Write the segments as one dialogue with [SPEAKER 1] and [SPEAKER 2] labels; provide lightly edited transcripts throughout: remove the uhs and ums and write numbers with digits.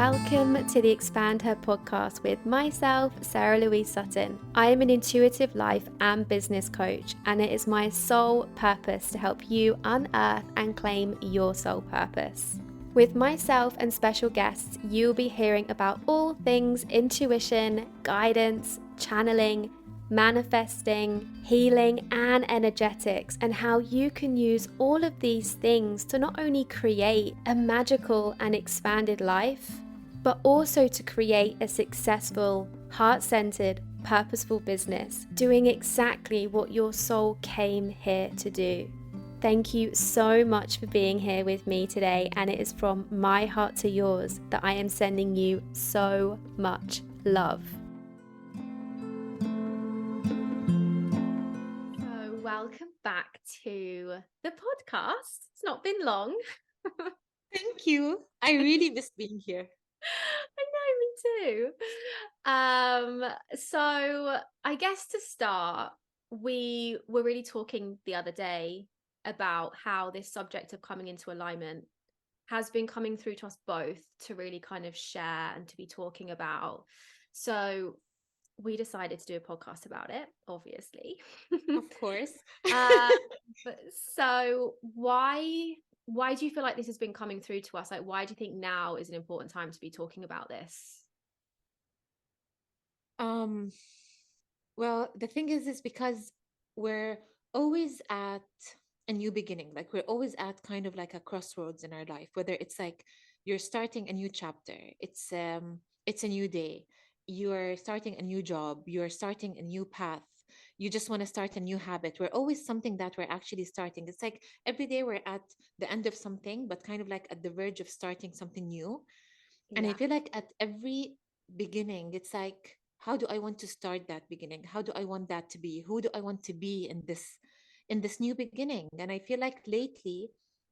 [SPEAKER 1] Welcome to the Expandher Podcast with myself, Sarah-Louise Sutton. I am an intuitive life and business coach, and it is my sole purpose to help you unearth and claim your soul purpose. With myself and special guests, you'll be hearing about all things intuition, guidance, channeling, manifesting, healing, and energetics, and how you can use all of these things to not only create a magical and expanded life, but also to create a successful, heart-centered, purposeful business, doing exactly what your soul came here to do. Thank you so much for being here with me today, and it is from my heart to yours that I am sending you so much love. Welcome back to the podcast. It's not been long.
[SPEAKER 2] Thank you. I really miss being here.
[SPEAKER 1] I know, me too. So I guess to start, we were really talking the other day about how this subject of coming into alignment has been coming through to us both to really kind of share and to be talking about. So we decided to do a podcast about it, obviously.
[SPEAKER 2] Of course.
[SPEAKER 1] um, so why do you feel like this has been coming through to us? Like, why do you think now is an important time to be talking about this?
[SPEAKER 2] um, well, the thing is because we're always at a new beginning. Like we're always at kind of like a crossroads in our life, whether it's like you're starting a new chapter, it's a new day, you're starting a new job, you're starting a new path. You just want to start a new habit. We're always something that we're actually starting. It's like every day we're at the end of something, but kind of like at the verge of starting something new. And I
[SPEAKER 1] Yeah.
[SPEAKER 2] feel like at every beginning, it's like, how do I want to start that beginning? How do I want that to be? Who do I want to be in this new beginning? And I feel like lately,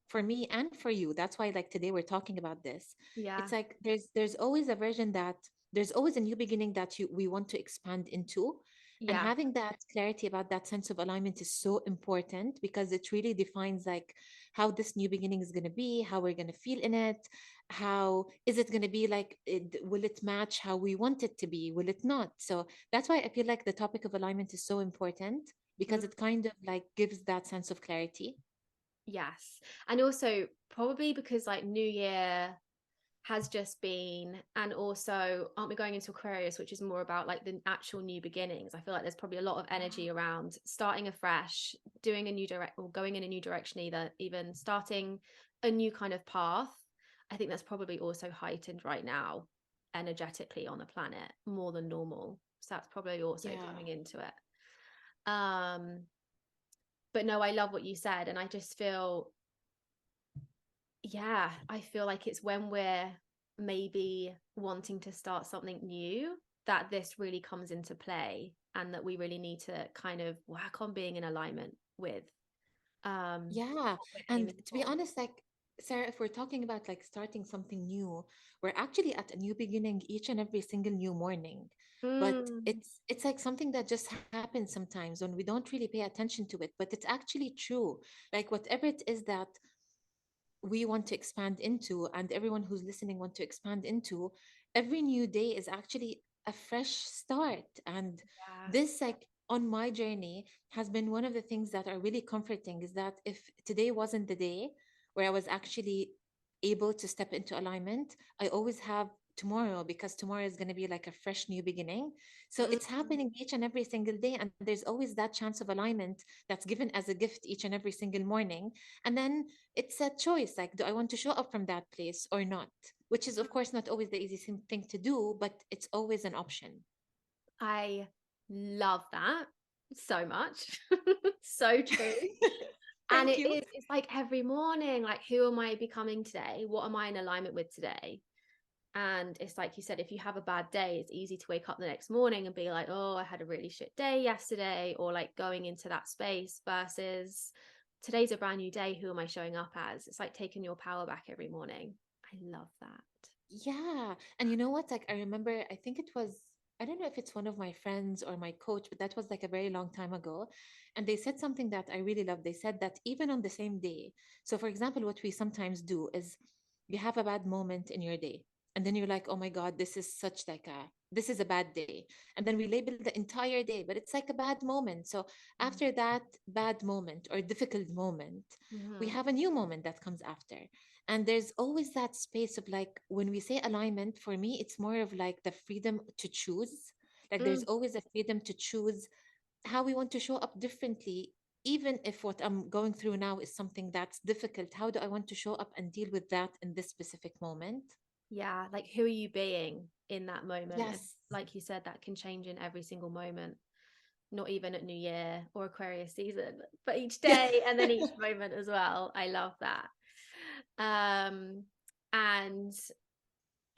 [SPEAKER 2] for me and for you, that's why like today we're talking about this.
[SPEAKER 1] Yeah.
[SPEAKER 2] It's like there's always a version that there's always a new beginning that you we want to expand into. And
[SPEAKER 1] Yeah.
[SPEAKER 2] having that clarity about that sense of alignment is so important because it really defines like how this new beginning is going to be, how we're going to feel in it, how is it going to be like will it match how we want it to be, will it not? So that's why I feel like the topic of alignment is so important because
[SPEAKER 1] Mm,
[SPEAKER 2] it kind of like gives that sense of clarity.
[SPEAKER 1] yes. And also probably because like New Year has just been, and also aren't we going into Aquarius, which is more about like the actual new beginnings? I feel like there's probably a lot of energy around starting afresh, doing a new direct or going in a new direction, either even starting a new kind of path. I think that's probably also heightened right now energetically on the planet more than normal, so that's probably also
[SPEAKER 2] Yeah.
[SPEAKER 1] coming into it. But no, I love what you said, and I just feel, yeah, I feel like it's when we're maybe wanting to start something new that this really comes into play, and that we really need to kind of work on being in alignment with
[SPEAKER 2] Yeah.
[SPEAKER 1] what we're
[SPEAKER 2] And
[SPEAKER 1] aiming
[SPEAKER 2] to be
[SPEAKER 1] for.
[SPEAKER 2] honest, like Sarah, if we're talking about like starting something new, we're actually at a new beginning each and every single new morning. But
[SPEAKER 1] Mm,
[SPEAKER 2] it's like something that just happens sometimes when we don't really pay attention to it. But it's actually true. Like whatever it is that we want to expand into and everyone who's listening want to expand into, every new day is actually a fresh start. And
[SPEAKER 1] yeah.
[SPEAKER 2] this like on my journey has been one of the things that are really comforting, is that if today wasn't the day where I was actually able to step into alignment, I always have tomorrow, because tomorrow is going to be like a fresh new beginning. So it's
[SPEAKER 1] Mm,
[SPEAKER 2] happening each and every single day, and there's always that chance of alignment that's given as a gift each and every single morning. And then it's a choice, like do I want to show up from that place or not, which is of course not always the easiest thing to do, but it's always an option.
[SPEAKER 1] I love that so much. So true. And
[SPEAKER 2] Thank you.
[SPEAKER 1] it's like every morning, like, who am I becoming today? What am I in alignment with today? And it's like you said, if you have a bad day, it's easy to wake up the next morning and be like, oh, I had a really shit day yesterday, or like going into that space, versus today's a brand new day. Who am I showing up as? It's like taking your power back every morning. I love that.
[SPEAKER 2] Yeah. And you know what? Like, I remember, I think it was, I don't know if it's one of my friends or my coach, but that was like a very long time ago. And they said something that I really love. They said that even on the same day, so for example, what we sometimes do is you have a bad moment in your day. and then you're like, oh my God, this is such like a this is a bad day. And then we label the entire day, but it's like a bad moment. So after that bad moment or difficult moment, we
[SPEAKER 1] Mm-hmm.
[SPEAKER 2] have a new moment that comes after. And there's always that space of like, when we say alignment, for me it's more of like the freedom to choose. Like there's
[SPEAKER 1] Mm.
[SPEAKER 2] always a freedom to choose how we want to show up differently. Even if what I'm going through now is something that's difficult, how do I want to show up and deal with that in this specific moment?
[SPEAKER 1] Yeah, like who are you being in that moment? And
[SPEAKER 2] Yes.
[SPEAKER 1] like you said, that can change in every single moment, not even at New Year or Aquarius season, but each
[SPEAKER 2] Yeah.
[SPEAKER 1] day and then each moment as well. I love that. And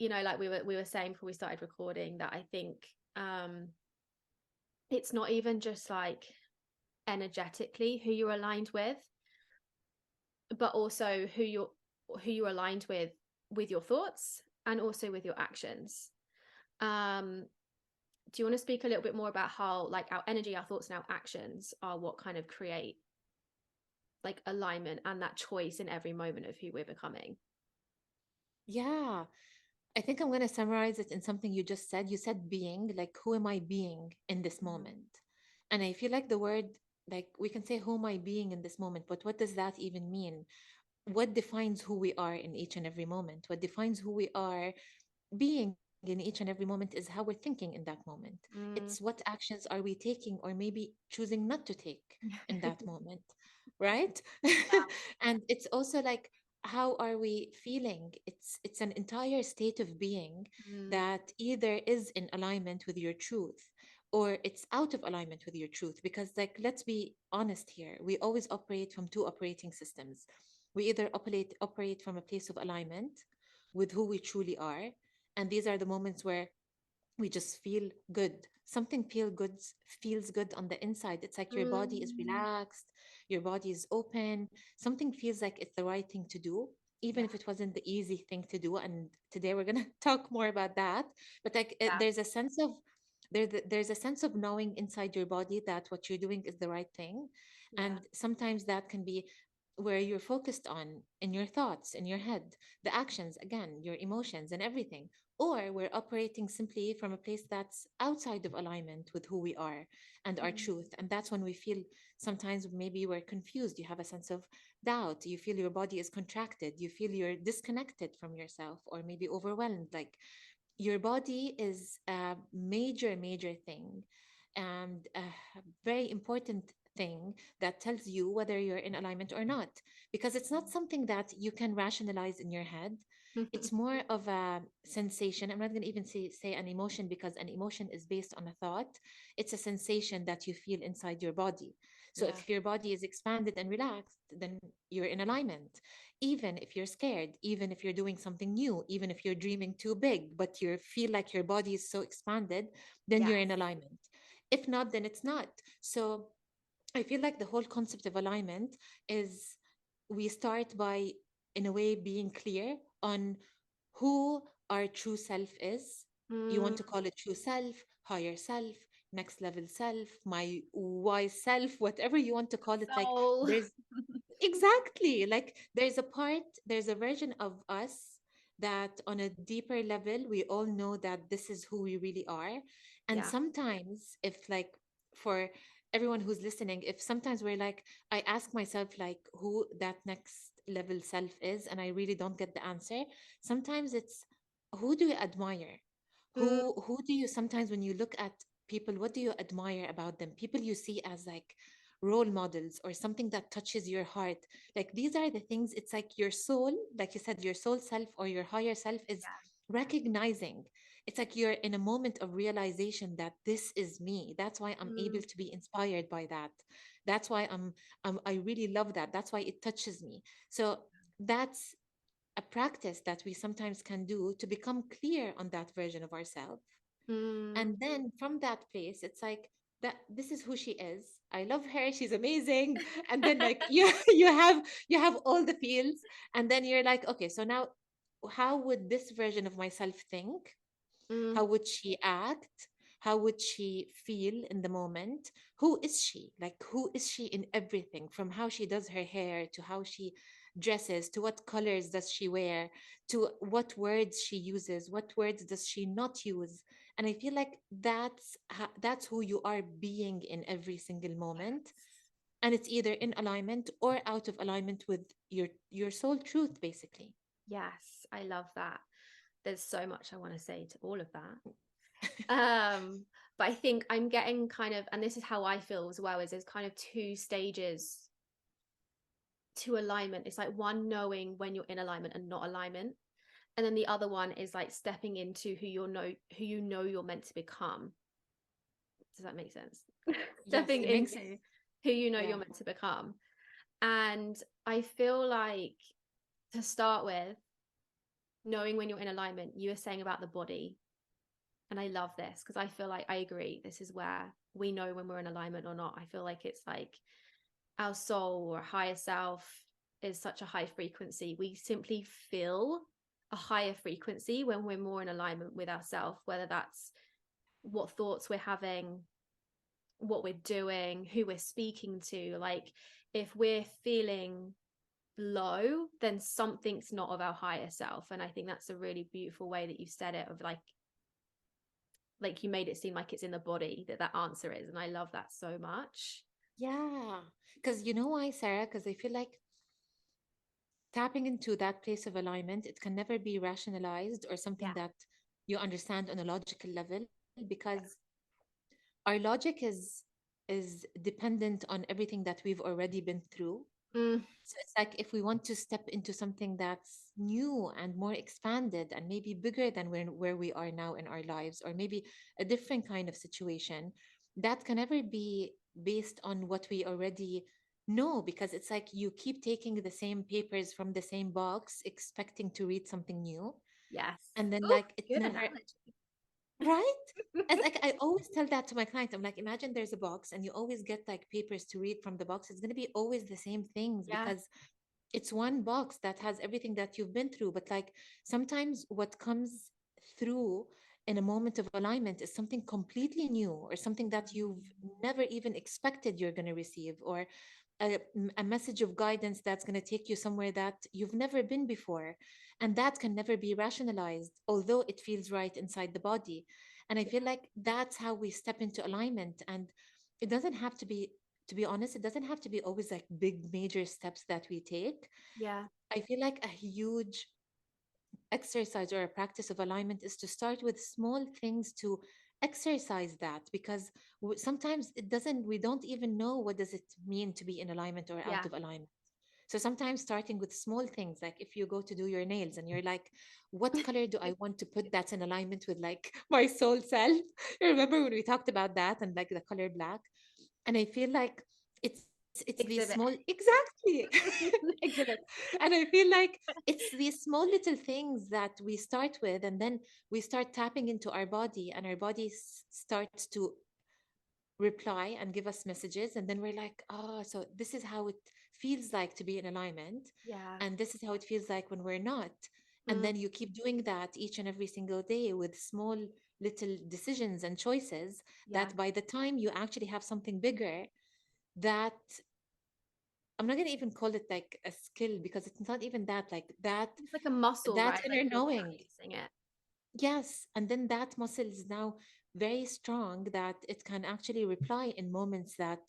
[SPEAKER 1] like we were saying before we started recording, that I think um it's not even just like energetically who you're aligned with, but also who you're aligned with your thoughts and also with your actions. um do you want to speak a little bit more about how like our energy, our thoughts and our actions are what kind of create like alignment and that choice in every moment of who we're becoming?
[SPEAKER 2] Yeah. I think I'm going to summarize it in something you just said. You said being, like, who am I being in this
[SPEAKER 1] Mm.
[SPEAKER 2] moment? And I feel like the word, like, we can say, who am I being in this moment? But what does that even mean? What defines who we are in each and every moment? What defines who we are being in each and every moment is how we're thinking in that moment. It's
[SPEAKER 1] Mm.
[SPEAKER 2] what actions are we taking or maybe choosing not to take in that moment, right?
[SPEAKER 1] Yeah.
[SPEAKER 2] And it's also like, how are we feeling? It's an entire state of being
[SPEAKER 1] Mm.
[SPEAKER 2] that either is in alignment with your truth or it's out of alignment with your truth. Because, like, let's be honest here, we always operate from two operating systems. We either operate from a place of alignment with who we truly are, and these are the moments where we just feel good. Something feels good on the inside. It's like your body is
[SPEAKER 1] Mm.
[SPEAKER 2] relaxed, your body is open. Something feels like it's the right thing to do, even
[SPEAKER 1] Yeah.
[SPEAKER 2] if it wasn't the easy thing to do. And today we're gonna talk more about that. But like,
[SPEAKER 1] Yeah.
[SPEAKER 2] there's a sense of there's a sense of knowing inside your body that what you're doing is the right thing.
[SPEAKER 1] Yeah.
[SPEAKER 2] And sometimes that can be where you're focused on in your thoughts, in your head, the actions, again, your emotions and everything. Or we're operating simply from a place that's outside of alignment with who we are and our
[SPEAKER 1] Mm.
[SPEAKER 2] truth. And that's when we feel sometimes maybe we're confused. You have a sense of doubt. You feel your body is contracted. You feel you're disconnected from yourself or maybe overwhelmed. Like, your body is a major thing, and a very important thing that tells you whether you're in alignment or not, because it's not something that you can rationalize in your head. It's more of a sensation. I'm not going to even say an emotion, because an emotion is based on a thought. It's a sensation that you feel inside your body. So
[SPEAKER 1] Yeah.
[SPEAKER 2] if your body is expanded and relaxed, then you're in alignment. Even if you're scared, even if you're doing something new, even if you're dreaming too big, but you feel like your body is so expanded, then
[SPEAKER 1] Yeah.
[SPEAKER 2] you're in alignment. If not, then it's not. So I feel like the whole concept of alignment is, we start by, in a way, being clear on who our true self is. You want
[SPEAKER 1] Mm.
[SPEAKER 2] to call it true self, higher self, next level self, my wise self, whatever you want to call it. Like,
[SPEAKER 1] Soul.
[SPEAKER 2] there's exactly, like, there's a version of us that on a deeper level we all know that this is who we really are. And
[SPEAKER 1] Yeah.
[SPEAKER 2] sometimes, if like, for everyone who's listening, if sometimes we're like, I ask myself like who that next level self is and I really don't get the answer, sometimes it's, who do you admire?
[SPEAKER 1] Mm.
[SPEAKER 2] Who do you, sometimes when you look at people, what do you admire about them? People you see as like role models or something that touches your heart. Like, these are the things, it's like your soul, like you said, your soul self or your higher self is
[SPEAKER 1] Yeah.
[SPEAKER 2] recognizing. It's like you're in a moment of realization that this is me. That's why I'm able
[SPEAKER 1] Mm.
[SPEAKER 2] to be inspired by that. That's why I really love that. That's why it touches me. So that's a practice that we sometimes can do to become clear on that version of ourselves.
[SPEAKER 1] Mm.
[SPEAKER 2] And then from that place, it's like, that this is who she is. I love her. She's amazing. And then like you have all the feels. And then you're like, okay, so now how would this version of myself think?
[SPEAKER 1] Mm.
[SPEAKER 2] How would she act? How would she feel in the moment? who is she? Like, who is she in everything, from how she does her hair to how she dresses, to what colors does she wear, to what words she uses, what words does she not use. And I feel like that's who you are being in every single moment, and it's either in alignment or out of alignment with your soul truth, basically.
[SPEAKER 1] Yes, I love that. There's so much I want to say to all of that. But I think I'm getting kind of, and this is how I feel as well, is there's kind of two stages to alignment. It's like one, knowing when you're in alignment and not alignment. And then the other one is like stepping into who you know you're meant to become. Does that make sense?
[SPEAKER 2] Yes,
[SPEAKER 1] Stepping
[SPEAKER 2] it makes
[SPEAKER 1] into who you know
[SPEAKER 2] yeah.
[SPEAKER 1] you're meant to become. And I feel like, to start with, knowing when you're in alignment, you were saying about the body. And I love this because I feel like I agree. This is where we know when we're in alignment or not. I feel like it's like our soul or higher self is such a high frequency. We simply feel a higher frequency when we're more in alignment with ourselves, whether that's what thoughts we're having, what we're doing, who we're speaking to. Like, if we're feeling low, then something's not of our higher self. And I think that's a really beautiful way that you said it, of like you made it seem like it's in the body that answer is. And I love that so much.
[SPEAKER 2] Yeah. Because you know why, Sarah? Because I feel like tapping into that place of alignment, it can never be rationalized or something
[SPEAKER 1] Yeah.
[SPEAKER 2] that you understand on a logical level, because our logic is dependent on everything that we've already been through.
[SPEAKER 1] Mm,
[SPEAKER 2] So it's like if we want to step into something that's new and more expanded and maybe bigger than where we are now in our lives, or maybe a different kind of situation, that can never be based on what we already know, because it's like you keep taking the same papers from the same box, expecting to read something new.
[SPEAKER 1] yes.
[SPEAKER 2] And then,
[SPEAKER 1] Oh,
[SPEAKER 2] like, it's
[SPEAKER 1] good
[SPEAKER 2] never
[SPEAKER 1] analogy.
[SPEAKER 2] right. As like I always tell that to my client. I'm like, imagine there's a box and you always get like papers to read from the box. It's going to be always the same things,
[SPEAKER 1] Yeah.
[SPEAKER 2] because it's one box that has everything that you've been through. But like sometimes what comes through in a moment of alignment is something completely new, or something that you've never even expected you're going to receive, or a message of guidance that's going to take you somewhere that you've never been before. And that can never be rationalized, although it feels right inside the body. And I feel like that's how we step into alignment. And it doesn't have to be honest, it doesn't have to be always like big major steps that we take.
[SPEAKER 1] Yeah.
[SPEAKER 2] I feel like a huge exercise or a practice of alignment is to start with small things to exercise that, because sometimes it doesn't we don't even know what does it mean to be in alignment or out
[SPEAKER 1] Yeah.
[SPEAKER 2] of alignment. So sometimes starting with small things, like if you go to do your nails and you're like, what color do I want to put that's in alignment with like my soul self? You remember when we talked about that, and like the color black? And I feel like it's these small
[SPEAKER 1] Exhibit.
[SPEAKER 2] exactly exhibit. And I feel like it's these small little things that we start with, and then we start tapping into our body, and our body starts to reply and give us messages, and then we're like, oh, so this is how it feels like to be in alignment,
[SPEAKER 1] Yeah.
[SPEAKER 2] and this is how it feels like when we're not. And
[SPEAKER 1] Mm,
[SPEAKER 2] then you keep doing that each and every single day with small little decisions and choices,
[SPEAKER 1] yeah.
[SPEAKER 2] that by the time you actually have something bigger, that I'm not going to even call it like a skill, because it's not even that, like
[SPEAKER 1] It's like a muscle,
[SPEAKER 2] that
[SPEAKER 1] right? Like
[SPEAKER 2] inner
[SPEAKER 1] you're
[SPEAKER 2] knowing.
[SPEAKER 1] practicing it.
[SPEAKER 2] Yes, and then that muscle is now very strong, that it can actually reply in moments that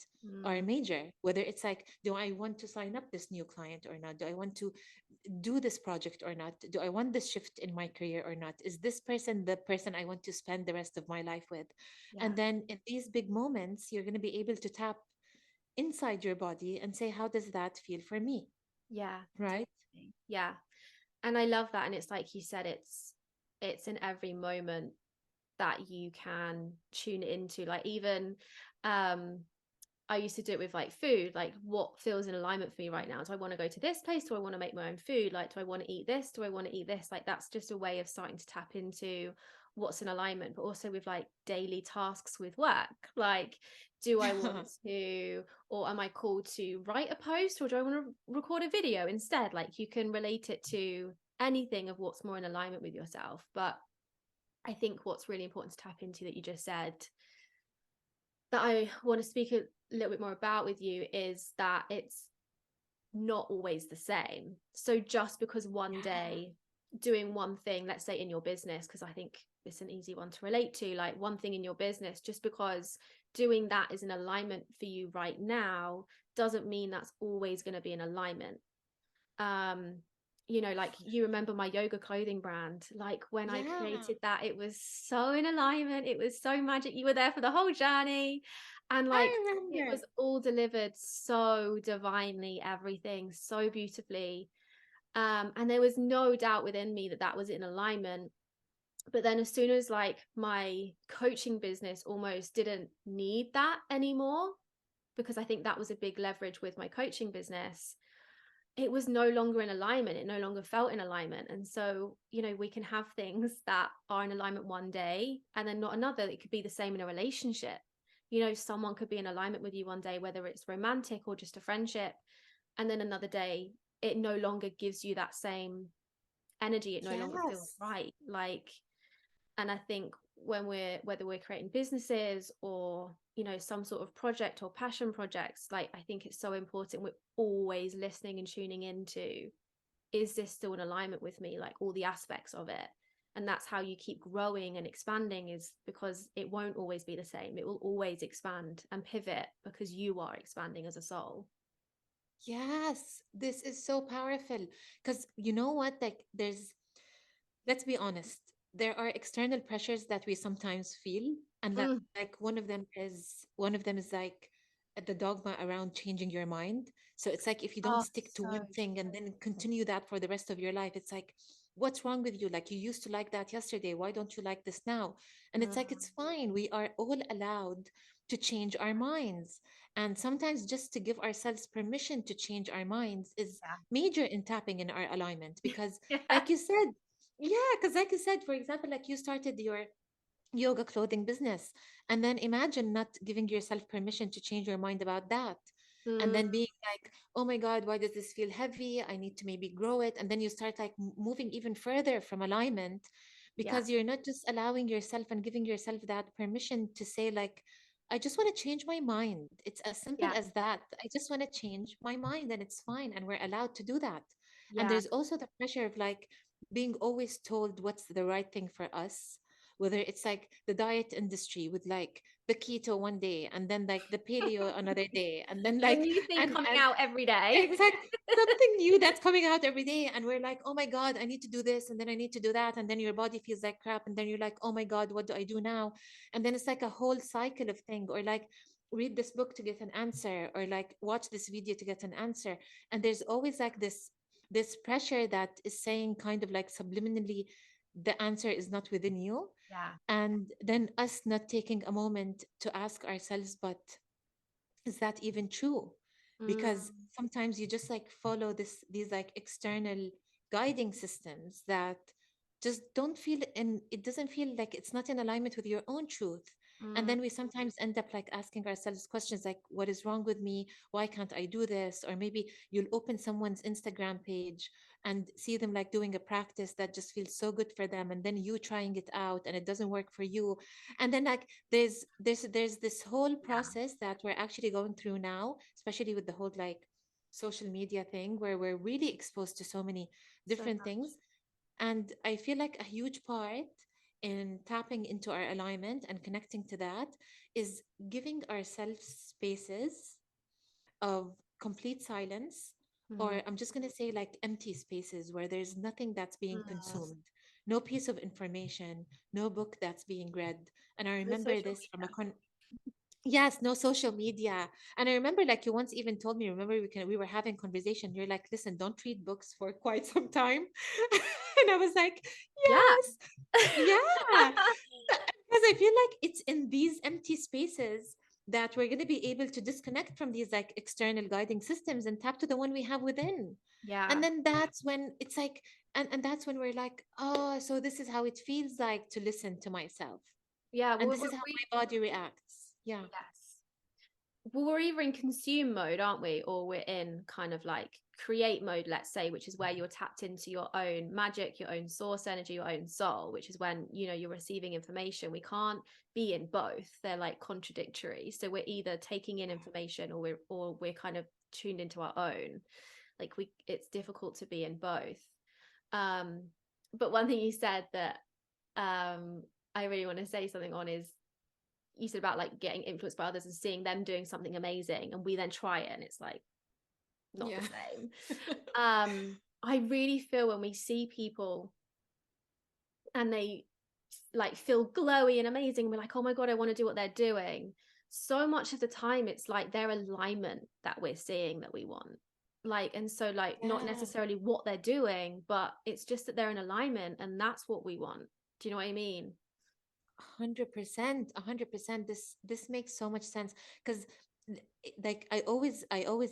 [SPEAKER 2] are
[SPEAKER 1] Mm,
[SPEAKER 2] major, whether it's like, do I want to sign up this new client or not? Do I want to do this project or not? Do I want this shift in my career or not? Is this person the person I want to spend the rest of my life with?
[SPEAKER 1] yeah.
[SPEAKER 2] And then in these big moments, you're going to be able to tap inside your body and say, how does that feel for me?
[SPEAKER 1] Yeah.
[SPEAKER 2] Right?
[SPEAKER 1] Totally. Yeah. And I love that. And it's like you said, it's in every moment that you can tune into. Like, even um I used to do it with like food, like what feels in alignment for me right now. Do I want to go to this place? Do I want to make my own food? Like, do I want to eat this? Do I want to eat this? Like, that's just a way of starting to tap into what's in alignment. But also with like daily tasks with work, like, do I want to, or am I called to write a post, or do I want to record a video instead? Like, you can relate it to anything of what's more in alignment with yourself. But I think what's really important to tap into, that you just said, that I want to speak a little bit more about with you is that it's not always the same. So just because one
[SPEAKER 2] Yeah.
[SPEAKER 1] day doing one thing, let's say in your business, because I think it's an easy one to relate to, like one thing in your business, just because doing that is in alignment for you right now doesn't mean that's always going to be in alignment. um like you remember my yoga clothing brand, like when I
[SPEAKER 2] Yeah.
[SPEAKER 1] created that, it was so in alignment, it was so magic, you were there for the whole journey, and like
[SPEAKER 2] I
[SPEAKER 1] it was
[SPEAKER 2] remember.
[SPEAKER 1] all delivered so divinely, everything so beautifully. And there was no doubt within me that that was in alignment. But then as soon as like my coaching business almost didn't need that anymore, because I think that was a big leverage with my coaching business, it was no longer in alignment. It no longer felt in alignment. And so, we can have things that are in alignment one day and then not another. It could be the same in a relationship. Someone could be in alignment with you one day, whether it's romantic or just a friendship. And then another day, it no longer gives you that same energy. It no longer feels
[SPEAKER 2] Yes.
[SPEAKER 1] right. Like, and I think whether we're creating businesses or some sort of project or passion projects, like I think it's so important we're always listening and tuning into, is this still in alignment with me, like all the aspects of it. And that's how you keep growing and expanding, is because it won't always be the same. It will always expand and pivot because you are expanding as a soul.
[SPEAKER 2] Yes, this is so powerful because you know what? Like, let's be honest, there are external pressures that we sometimes feel, and like
[SPEAKER 1] Mm.
[SPEAKER 2] one of them is like the dogma around changing your mind. So it's like if you don't
[SPEAKER 1] Oh,
[SPEAKER 2] stick to one
[SPEAKER 1] so
[SPEAKER 2] thing and then continue that for the rest of your life, it's like, what's wrong with you? Like, you used to like that yesterday, why don't you like this now? And
[SPEAKER 1] true.
[SPEAKER 2] it's like, it's fine, we are all allowed to change our minds. And sometimes just to give ourselves permission to change our minds is major in tapping in our alignment. Because
[SPEAKER 1] Yeah.
[SPEAKER 2] like you said, yeah, because like you said, for example, like you started your yoga clothing business, and then imagine not giving yourself permission to change your mind about that. And
[SPEAKER 1] Mm,
[SPEAKER 2] then being like, oh my God, why does this feel heavy? I need to maybe grow it. And then you start like moving even further from alignment,
[SPEAKER 1] yeah.
[SPEAKER 2] because you're not just allowing yourself and giving yourself that permission to say, like, I just want to change my mind. It's as simple
[SPEAKER 1] Yeah.
[SPEAKER 2] as that. I just want to change my mind, and it's fine. And we're allowed to do that. And
[SPEAKER 1] Yeah.
[SPEAKER 2] there's also the pressure of like being always told what's the right thing for us, whether it's like the diet industry with like the keto one day and then like the paleo another day, and then
[SPEAKER 1] The
[SPEAKER 2] like
[SPEAKER 1] new thing coming
[SPEAKER 2] and
[SPEAKER 1] out every day.
[SPEAKER 2] exact something new that's coming out every day, and we're like, oh my God, I need to do this, and then I need to do that, and then your body feels like crap, and then you're like, oh my God, what do I do now? And then it's like a whole cycle of thing, or like read this book to get an answer, or like watch this video to get an answer. And there's always like this pressure that is saying kind of like subliminally, the answer is not within you.
[SPEAKER 1] Yeah.
[SPEAKER 2] And then us not taking a moment to ask ourselves, but is that even true? Because
[SPEAKER 1] Mm,
[SPEAKER 2] sometimes you just like follow these like external guiding systems that just don't feel in it doesn't feel like it's not in alignment with your own truth. And
[SPEAKER 1] mm,
[SPEAKER 2] then we sometimes end up like asking ourselves questions like, what is wrong with me? Why can't I do this? Or maybe you'll open someone's Instagram page and see them like doing a practice that just feels so good for them, and then you trying it out and it doesn't work for you. And then like there's this whole
[SPEAKER 1] yeah.
[SPEAKER 2] process that we're actually going through now, especially with the whole like social media thing, where we're really exposed to so many
[SPEAKER 1] So
[SPEAKER 2] different
[SPEAKER 1] much.
[SPEAKER 2] things. And I feel like a huge part in tapping into our alignment and connecting to that is giving ourselves spaces of complete silence,
[SPEAKER 1] Mm,
[SPEAKER 2] or I'm just going to say like empty spaces where there's nothing that's being
[SPEAKER 1] yes.
[SPEAKER 2] consumed, no piece of information, no book that's being read. And I
[SPEAKER 1] No
[SPEAKER 2] remember
[SPEAKER 1] social
[SPEAKER 2] this from a
[SPEAKER 1] media.
[SPEAKER 2] yes, no social media. And I remember like you once even told me, remember we were having conversation, you're like, listen, don't read books for quite some time. And I was like,
[SPEAKER 1] Yeah.
[SPEAKER 2] yes, yeah. Because I feel like it's in these empty spaces that we're going to be able to disconnect from these like external guiding systems and tap to the one we have within. And
[SPEAKER 1] Yeah.
[SPEAKER 2] then that's when it's like, and that's when we're like, oh, so this is how it feels like to listen to myself.
[SPEAKER 1] Yeah.
[SPEAKER 2] And
[SPEAKER 1] Well,
[SPEAKER 2] this is how my body reacts. Yeah.
[SPEAKER 1] yes. we're either in consume mode, aren't we, or we're in kind of like create mode, let's say, which is where you're tapped into your own magic, your own source energy, your own soul, which is when, you know, you're receiving information. We can't be in both. They're like contradictory. So we're either taking in information, or we're kind of tuned into our own. Like it's difficult to be in both. um but one thing you said that I really want to say something on is, you said about like getting influenced by others and seeing them doing something amazing, and we then try it and it's like not the
[SPEAKER 2] Yeah.
[SPEAKER 1] same. I really feel when we see people and they like feel glowy and amazing, and we're like, oh my god, I want to do what they're doing. So much of the time it's like their alignment that we're seeing that we want. Like, and so like not
[SPEAKER 2] Yeah.
[SPEAKER 1] necessarily what they're doing, but it's just that they're in alignment, and that's what we want. Do you know what I mean?
[SPEAKER 2] 100%, 100%. This makes so much sense because like I always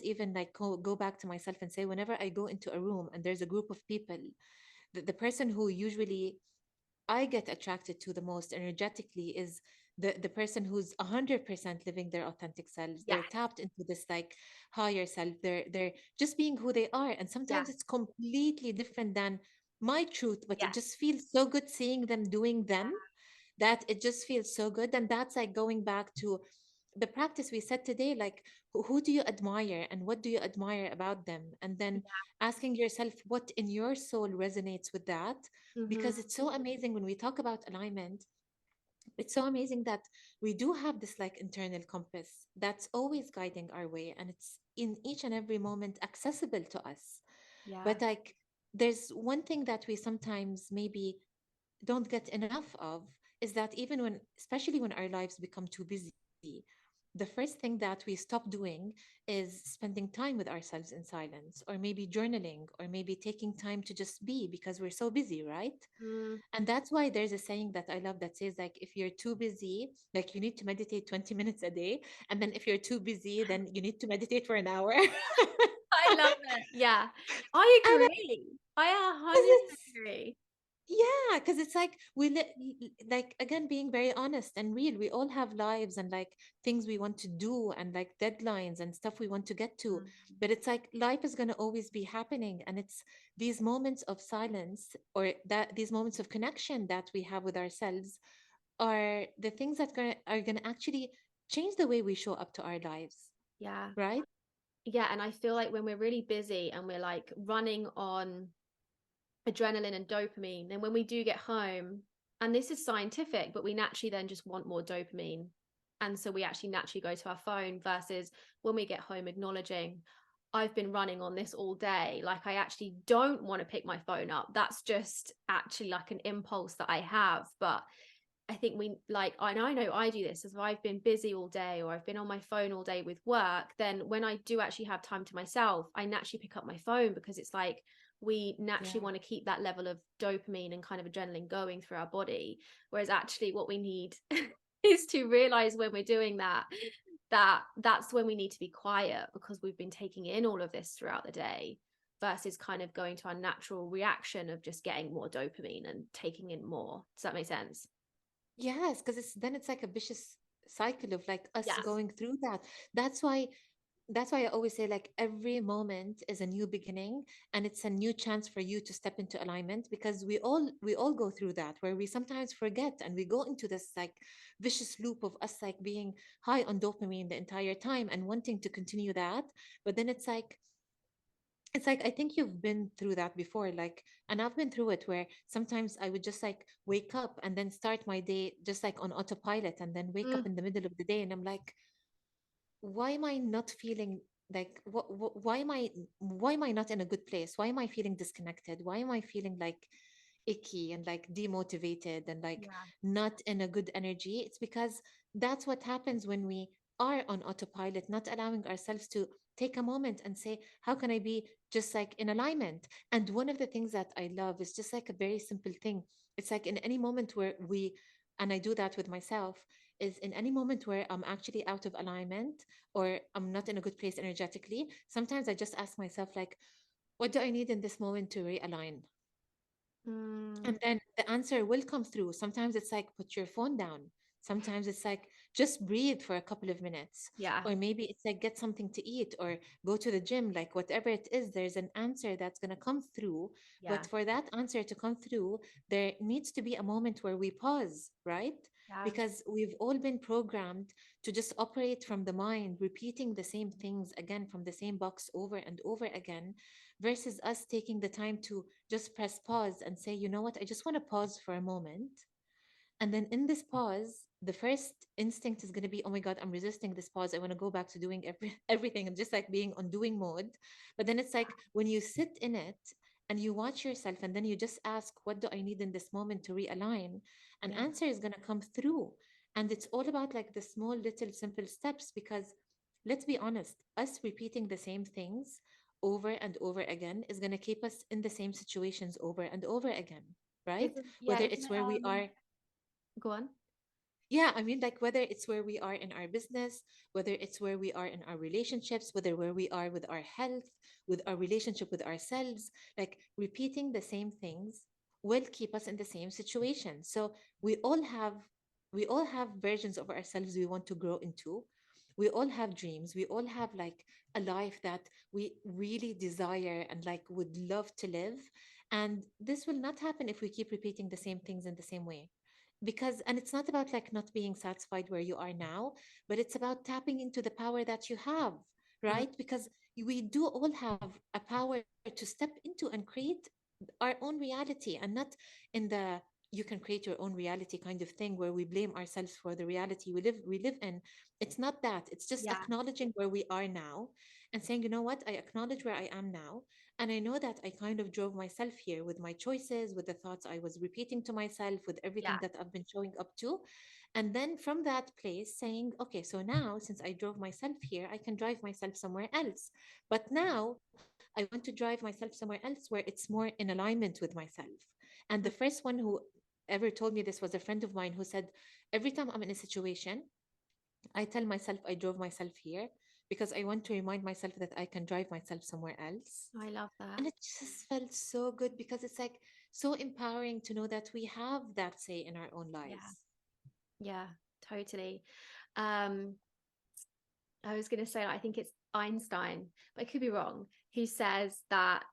[SPEAKER 2] even like go back to myself and say, whenever I go into a room and there's a group of people, the person who usually I get attracted to the most energetically is the person who's 100% living their authentic selves. They're
[SPEAKER 1] Yes.
[SPEAKER 2] tapped into this like higher self. They're just being who they are, and sometimes
[SPEAKER 1] Yes.
[SPEAKER 2] it's completely different than my truth, but it
[SPEAKER 1] Yes.
[SPEAKER 2] just feels so good seeing them doing them, that it just feels so good. And that's like going back to the practice we said today, like who do you admire and what do you admire about them, and then asking yourself what in your soul resonates with that.
[SPEAKER 1] Mm-hmm.
[SPEAKER 2] Because it's so amazing when we talk about alignment, it's so amazing that we do have this like internal compass that's always guiding our way, and it's in each and every moment accessible to us.
[SPEAKER 1] Yeah.
[SPEAKER 2] But like there's one thing that we sometimes maybe don't get enough of, is that even when, especially when our lives become too busy, the first thing that we stop doing is spending time with ourselves in silence, or maybe journaling, or maybe taking time to just be, because we're so busy, right?
[SPEAKER 1] Mm.
[SPEAKER 2] And that's why there's a saying that I love that says, like, if you're too busy, like, you need to meditate 20 minutes a day. And then if you're too busy, then you need to meditate for an hour. And
[SPEAKER 1] I love it. Yeah. I
[SPEAKER 2] I,
[SPEAKER 1] agree. I 100%
[SPEAKER 2] it's
[SPEAKER 1] agree.
[SPEAKER 2] Yeah, because it's like like, again, being very honest and real, we all have lives and like things we want to do and like deadlines and stuff we want to get to.
[SPEAKER 1] Mm.
[SPEAKER 2] But it's like life is going to always be happening, and it's these moments of silence, or that these moments of connection that we have with ourselves, are the things that are going to actually change the way we show up to our lives,
[SPEAKER 1] Yeah.
[SPEAKER 2] right?
[SPEAKER 1] Yeah. And I feel like when we're really busy and we're like running on adrenaline and dopamine, then when we do get home, and this is scientific, but we naturally then just want more dopamine. And so we actually naturally go to our phone, versus when we get home acknowledging, I've been running on this all day. Like, I actually don't want to pick my phone up. That's just actually like an impulse that I have. But I think we like, and I know I do this, as if I've been busy all day or I've been on my phone all day with work, then when I do actually have time to myself, I naturally pick up my phone, because it's like we naturally
[SPEAKER 2] Yeah.
[SPEAKER 1] want to keep that level of dopamine and kind of adrenaline going through our body. Whereas actually what we need is to realize when we're doing that, that's when we need to be quiet, because we've been taking in all of this throughout the day, versus kind of going to our natural reaction of just getting more dopamine and taking in more. Does that make sense?
[SPEAKER 2] Yes, because it's like a vicious cycle of like us
[SPEAKER 1] Yes.
[SPEAKER 2] going through that. That's why I always say, like, every moment is a new beginning, and it's a new chance for you to step into alignment, because we all go through that, where we sometimes forget and we go into this like vicious loop of us like being high on dopamine the entire time and wanting to continue that. But then it's like I think you've been through that before, like, and I've been through it, where sometimes I would just like wake up and then start my day just like on autopilot, and then wake up
[SPEAKER 1] Mm,
[SPEAKER 2] in the middle of the day and I'm like, why am I not feeling like why am I not in a good place? Why am I feeling disconnected? Why am I feeling like icky and like demotivated and like
[SPEAKER 1] yeah.
[SPEAKER 2] not in a good energy? It's because that's what happens when we are on autopilot, not allowing ourselves to take a moment and say, how can I be just like in alignment? And one of the things that I love is just like a very simple thing. It's like in any moment where and I do that with myself, is in any moment where I'm actually out of alignment, or I'm not in a good place energetically, sometimes I just ask myself, like, what do I need in this moment to realign?
[SPEAKER 1] Mm,
[SPEAKER 2] And then the answer will come through. Sometimes it's like, put your phone down. Sometimes it's like just breathe for a couple of minutes.
[SPEAKER 1] Yeah.
[SPEAKER 2] Or maybe it's like get something to eat or go to the gym, like whatever it is, there's an answer that's going to come through.
[SPEAKER 1] Yeah.
[SPEAKER 2] But for that answer to come through, there needs to be a moment where we pause, right?
[SPEAKER 1] Yeah.
[SPEAKER 2] Because we've all been programmed to just operate from the mind, repeating the same things again from the same box over and over again, versus us taking the time to just press pause and say, you know what, I just want to pause for a moment. And then in this pause, the first instinct is going to be, oh my God, I'm resisting this pause. I want to go back to doing everything and just like being on doing mode. But then it's like when you sit in it and you watch yourself and then you just ask, what do I need in this moment to realign? An
[SPEAKER 1] Yeah.
[SPEAKER 2] answer is going to come through. And it's all about like the small, little, simple steps because let's be honest, us repeating the same things over and over again is going to keep us in the same situations over and over again, right? Whether
[SPEAKER 1] Isn't
[SPEAKER 2] it's
[SPEAKER 1] it
[SPEAKER 2] where we are,
[SPEAKER 1] go on.
[SPEAKER 2] yeah, I mean, like whether it's where we are in our business, whether it's where we are in our relationships, whether where we are with our health, with our relationship with ourselves, like repeating the same things will keep us in the same situation. So we all have we all have versions of ourselves we want to grow into. We all have dreams. We all have like a life that we really desire and like would love to live. And this will not happen if we keep repeating the same things in the same way because and it's not about like not being satisfied where you are now, but it's about tapping into the power that you have,
[SPEAKER 1] Mm.
[SPEAKER 2] right? Because we do all have a power to step into and create our own reality, and not in the you can create your own reality kind of thing where we blame ourselves for the reality we live in. It's not that. It's just
[SPEAKER 1] Yeah.
[SPEAKER 2] acknowledging where we are now and saying, you know what, I acknowledge where I am now, and I know that I kind of drove myself here with my choices, with the thoughts I was repeating to myself, with everything
[SPEAKER 1] Yeah.
[SPEAKER 2] that I've been showing up to. And then from that place, saying, okay, so now since I drove myself here, I can drive myself somewhere else. But now I want to drive myself somewhere else where it's more in alignment with myself. And the
[SPEAKER 1] Mm.
[SPEAKER 2] first one who ever told me this was a friend of mine who said, every time I'm in a situation, I tell myself I drove myself here because I want to remind myself that I can drive myself somewhere else.
[SPEAKER 1] I love that.
[SPEAKER 2] And it just felt so good because it's like so empowering to know that we have that say in our own
[SPEAKER 1] Yeah.
[SPEAKER 2] lives.
[SPEAKER 1] Yeah, totally. Um, I was going to say, I think it's Einstein, but I could be wrong, who says that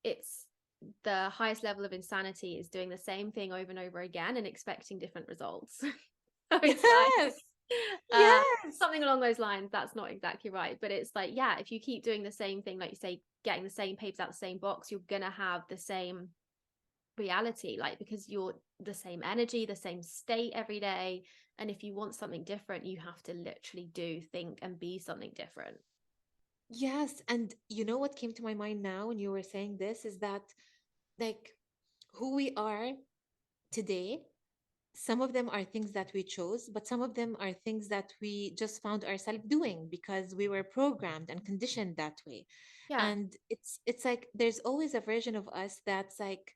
[SPEAKER 1] it's the highest level of insanity is doing the same thing over and over again and expecting different results. So it's like
[SPEAKER 2] Yes. Yes.
[SPEAKER 1] something along those lines. That's not exactly right, but it's like, yeah, if you keep doing the same thing, like you say, getting the same papers out the same box, you're gonna have the same reality, like because you're the same energy, the same state every day. And if you want something different, you have to literally do, think, and be something different.
[SPEAKER 2] Yes. And you know what came to my mind now when you were saying this is that, like, who we are today, some of them are things that we chose, but some of them are things that we just found ourselves doing because we were programmed and conditioned that way.
[SPEAKER 1] Yeah.
[SPEAKER 2] And it's like there's always a version of us that's like,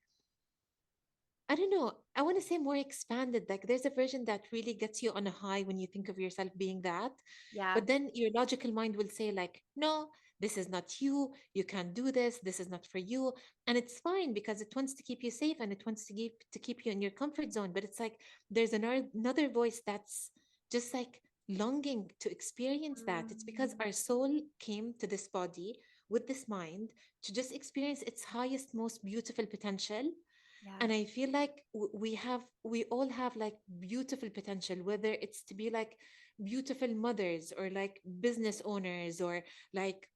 [SPEAKER 2] I don't know, I want to say more expanded. Like there's a version that really gets you on a high when you think of yourself being that.
[SPEAKER 1] Yeah.
[SPEAKER 2] But then your logical mind will say, like, no, this is not you. You can't do this. This is not for you. And it's fine because it wants to keep you safe and it wants to keep you in your comfort zone. But it's like there's another voice that's just like longing to experience that. It's because
[SPEAKER 1] Mm,
[SPEAKER 2] our soul came to this body with this mind to just experience its highest, most beautiful potential.
[SPEAKER 1] yeah.
[SPEAKER 2] And I feel like we all have like beautiful potential, whether it's to be like beautiful mothers or like business owners or like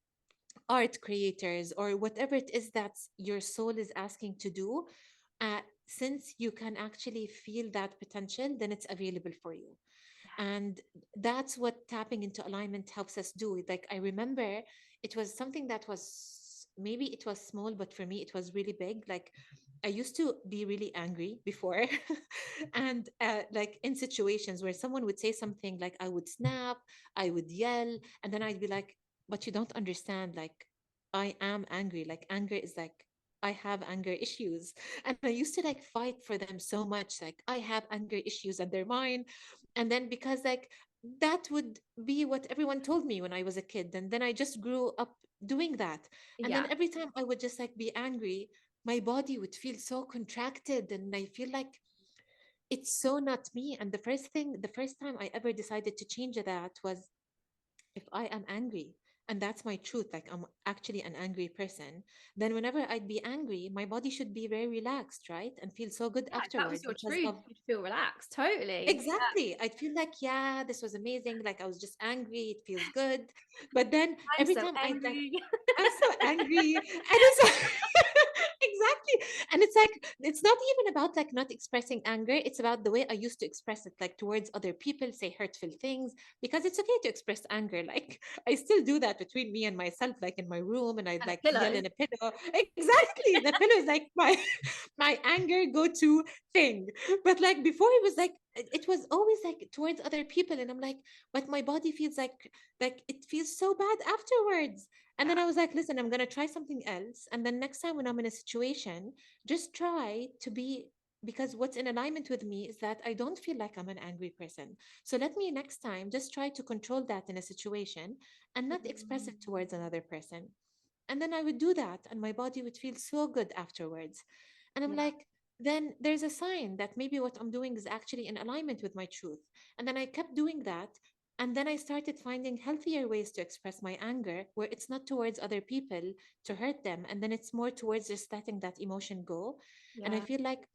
[SPEAKER 2] art creators or whatever it is that your soul is asking to do. Since you can actually feel that potential, then it's available for you.
[SPEAKER 1] Yeah.
[SPEAKER 2] And that's what tapping into alignment helps us do. Like I remember it was something that was, maybe it was small, but for me it was really big. Like I used to be really angry before. And like in situations where someone would say something, like I would snap, I would yell, and then I'd be like, but you don't understand, like I am angry. Like anger is like, I have anger issues. And I used to like fight for them so much, like I have anger issues and they're mine. And then because like that would be what everyone told me when I was a kid, and then I just grew up doing that. And then
[SPEAKER 1] Yeah.
[SPEAKER 2] every time I would just like be angry, my body would feel so contracted, and I feel like it's so not me. And the first time I ever decided to change that was, if I am angry and that's my truth, like I'm actually an angry person, then whenever I'd be angry, my body should be very relaxed, right? And feel so good
[SPEAKER 1] Yeah, if that was
[SPEAKER 2] afterwards
[SPEAKER 1] your
[SPEAKER 2] because
[SPEAKER 1] truth,
[SPEAKER 2] of
[SPEAKER 1] you'd feel relaxed. Totally.
[SPEAKER 2] exactly. I'd feel like, yeah, this was amazing. Like I was just angry. It feels good. But then
[SPEAKER 1] I'm
[SPEAKER 2] every
[SPEAKER 1] so
[SPEAKER 2] time I like,
[SPEAKER 1] angry.
[SPEAKER 2] I'm so angry. And it's exactly. And it's like, it's not even about like not expressing anger. It's about the way I used to express it, like towards other people, say hurtful things, because it's okay to express anger. Like I still do that between me and myself, like in my room, and I'd
[SPEAKER 1] And a
[SPEAKER 2] like yell
[SPEAKER 1] pillow.
[SPEAKER 2] in a pillow. Exactly. The pillow is like my my anger go-to thing. But like before, it was like it was always like towards other people, and I'm like, but my body feels like it feels so bad afterwards. And then
[SPEAKER 1] Yeah.
[SPEAKER 2] I was like, listen, I'm gonna try something else. And then next time when I'm in a situation, just try to be, because what's in alignment with me is that I don't feel like I'm an angry person. So let me next time just try to control that in a situation and not express
[SPEAKER 1] Mm,
[SPEAKER 2] it towards another person. And then I would do that, and my body would feel so good afterwards. And I'm
[SPEAKER 1] yeah.
[SPEAKER 2] like, then there's a sign that maybe what I'm doing is actually in alignment with my truth. And then I kept doing that. And then I started finding healthier ways to express my anger, where it's not towards other people to hurt them. And then it's more towards just letting that emotion go. And I
[SPEAKER 1] Yeah.
[SPEAKER 2] feel like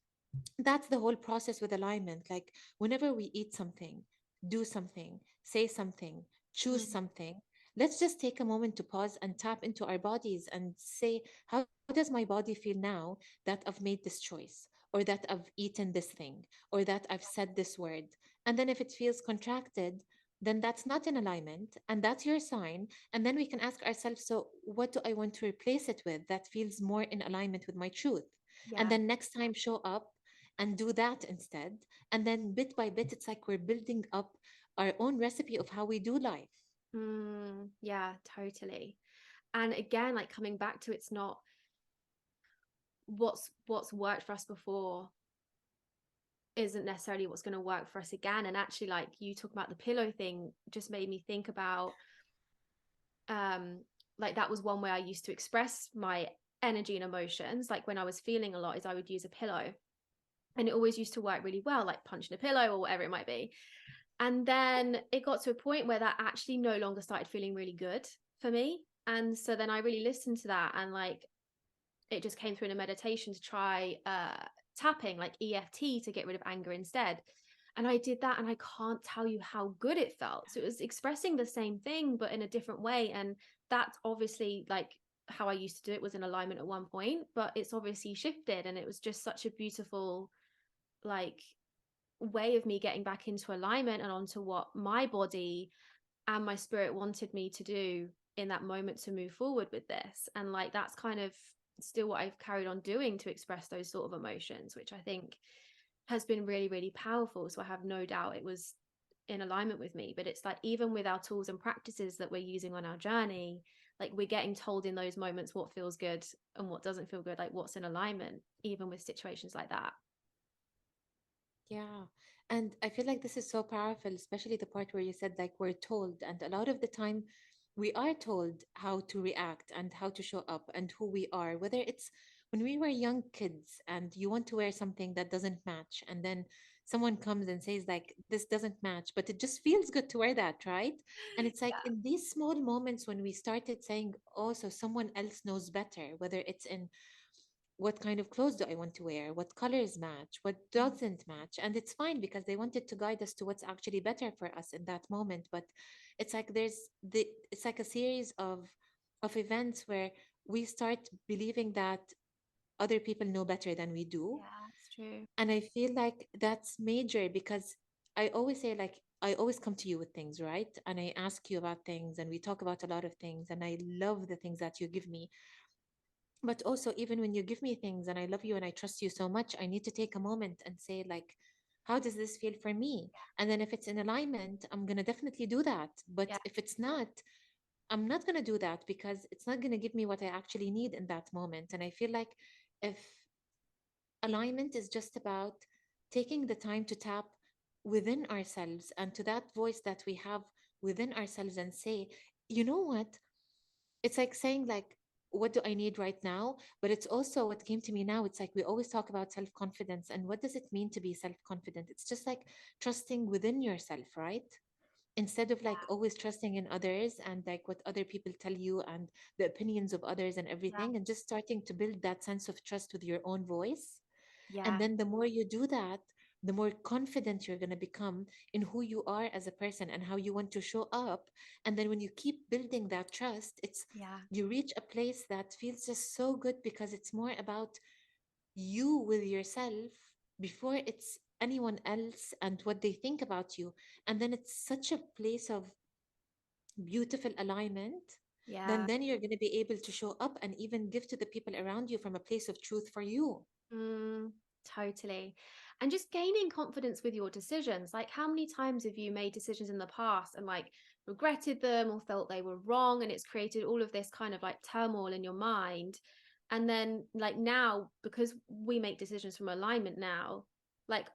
[SPEAKER 2] that's the whole process with alignment. Like whenever we eat something, do something, say something, choose
[SPEAKER 1] Mm,
[SPEAKER 2] something, let's just take a moment to pause and tap into our bodies and say, how does my body feel now that I've made this choice, or that I've eaten this thing, or that I've said this word? And then if it feels contracted, then that's not in alignment, and that's your sign. And then we can ask ourselves, so what do I want to replace it with that feels more in alignment with my truth? And
[SPEAKER 1] yeah.
[SPEAKER 2] then next time show up and do that instead. And then bit by bit, it's like we're building up our own recipe of how we do life.
[SPEAKER 1] Yeah, totally. And again, like coming back to, it's not what's worked for us before isn't necessarily what's going to work for us again. And actually, like you talk about the pillow thing just made me think about um like that was one way I used to express my energy and emotions, like when I was feeling a lot, is I would use a pillow, and it always used to work really well, like punching a pillow or whatever it might be. And then it got to a point where that actually no longer started feeling really good for me. And so then I really listened to that, and like it just came through in a meditation to try tapping, like EFT, to get rid of anger instead. And I did that, and I can't tell you how good it felt. So it was expressing the same thing but in a different way. And that's obviously like how I used to do it, was in alignment at one point, but it's obviously shifted, and it was just such a beautiful like way of me getting back into alignment and onto what my body and my spirit wanted me to do in that moment to move forward with this. And like that's kind of still what I've carried on doing to express those sort of emotions, which I think has been really, really powerful. So I have no doubt it was in alignment with me. But it's like, even with our tools and practices that we're using on our journey, like we're getting told in those moments what feels good and what doesn't feel good, like what's in alignment, even with situations like that.
[SPEAKER 2] Yeah. And I feel like this is so powerful, especially the part where you said like we're told. And a lot of the time, we are told how to react and how to show up and who we are, whether it's when we were young kids and you want to wear something that doesn't match. And then someone comes and says, like, this doesn't match, but it just feels good to wear that, right? And it's like in these small moments when we started saying, oh, so someone else knows better, whether it's in what kind of clothes do I want to wear? What colors match? What doesn't match? And it's fine because they wanted to guide us to what's actually better for us in that moment. But it's like it's like a series of events where we start believing that other people know better than we do.
[SPEAKER 1] Yeah, it's true.
[SPEAKER 2] And I feel like that's major because I always say, like, I always come to you with things, right? And I ask you about things and we talk about a lot of things. And I love the things that you give me, but also even when you give me things and I love you and I trust you so much, I need to take a moment and say, like, how does this feel for me? And then if it's in alignment, I'm going to definitely do that. But
[SPEAKER 1] Yeah.
[SPEAKER 2] if it's not, I'm not going to do that because it's not going to give me what I actually need in that moment. And I feel like if alignment is just about taking the time to tap within ourselves and to that voice that we have within ourselves and say, you know what, it's like saying, like, what do I need right now? But it's also what came to me now. It's like we always talk about self confidence. And what does it mean to be self confident? It's just like trusting within yourself, right? Instead of like always trusting in others and like what other people tell you and the opinions of others and
[SPEAKER 1] Yeah.
[SPEAKER 2] everything, and just starting to build that sense of trust with your own voice. And
[SPEAKER 1] Yeah.
[SPEAKER 2] then the more you do that, the more confident you're going to become in who you are as a person and how you want to show up. And then when you keep building that trust, it's
[SPEAKER 1] Yeah.
[SPEAKER 2] you reach a place that feels just so good because it's more about you with yourself before it's anyone else and what they think about you. And then it's such a place of beautiful alignment.
[SPEAKER 1] Yeah.
[SPEAKER 2] Then you're going to be able to show up and even give to the people around you from a place of truth for you.
[SPEAKER 1] Mm, totally. And just gaining confidence with your decisions. Like, how many times have you made decisions in the past and like regretted them or felt they were wrong? And it's created all of this kind of like turmoil in your mind. And then, like, now, because we make decisions from alignment now, like,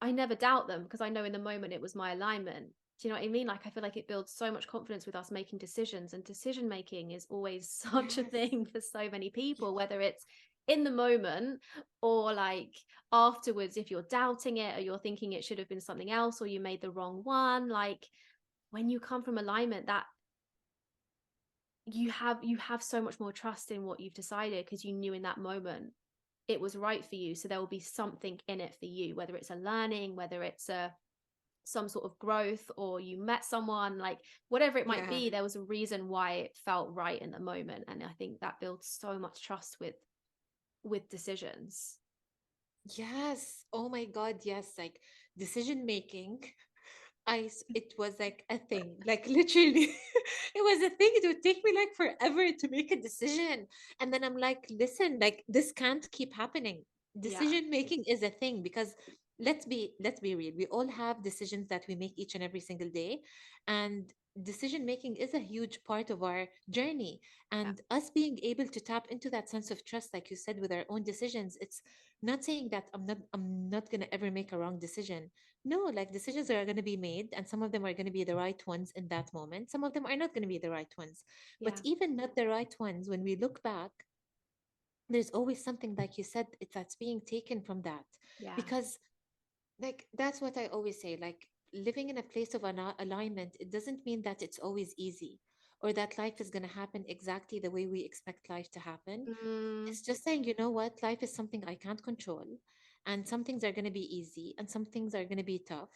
[SPEAKER 1] I never doubt them because I know in the moment it was my alignment. Do you know what I mean? Like, I feel like it builds so much confidence with us making decisions, and decision making is always such a
[SPEAKER 2] Yes.
[SPEAKER 1] thing for so many people, whether it's in the moment or like afterwards, if you're doubting it or you're thinking it should have been something else or you made the wrong one. Like, when you come from alignment, that you have so much more trust in what you've decided because you knew in that moment it was right for you. So there will be something in it for you, whether it's a learning, whether it's a some sort of growth, or you met someone, like whatever it might
[SPEAKER 2] Yeah.
[SPEAKER 1] be, there was a reason why it felt right in the moment. And I think that builds so much trust with decisions.
[SPEAKER 2] Yes. Oh my God. Yes. Like decision making. It was like a thing, like literally, it was a thing. It would take me like forever to make a decision. And then I'm like, listen, like this can't keep happening.
[SPEAKER 1] Yeah.
[SPEAKER 2] Decision making is a thing because let's be real. We all have decisions that we make each and every single day. And decision making is a huge part of our journey.
[SPEAKER 1] Yeah.
[SPEAKER 2] And us being able to tap into that sense of trust, like you said, with our own decisions, it's not saying that I'm not gonna ever make a wrong decision. No, like decisions are going to be made, and some of them are going to be the right ones in that moment. Some of them are not going to be the right ones. But
[SPEAKER 1] Yeah.
[SPEAKER 2] even not the right ones, when we look back, there's always something, like you said, that's being taken from that.
[SPEAKER 1] Yeah.
[SPEAKER 2] Because, like, that's what I always say. Like, living in a place of alignment, it doesn't mean that it's always easy or that life is going to happen exactly the way we expect life to happen.
[SPEAKER 1] Mm,
[SPEAKER 2] It's just saying, you know what, life is something I can't control. And some things are going to be easy and some things are going to be tough.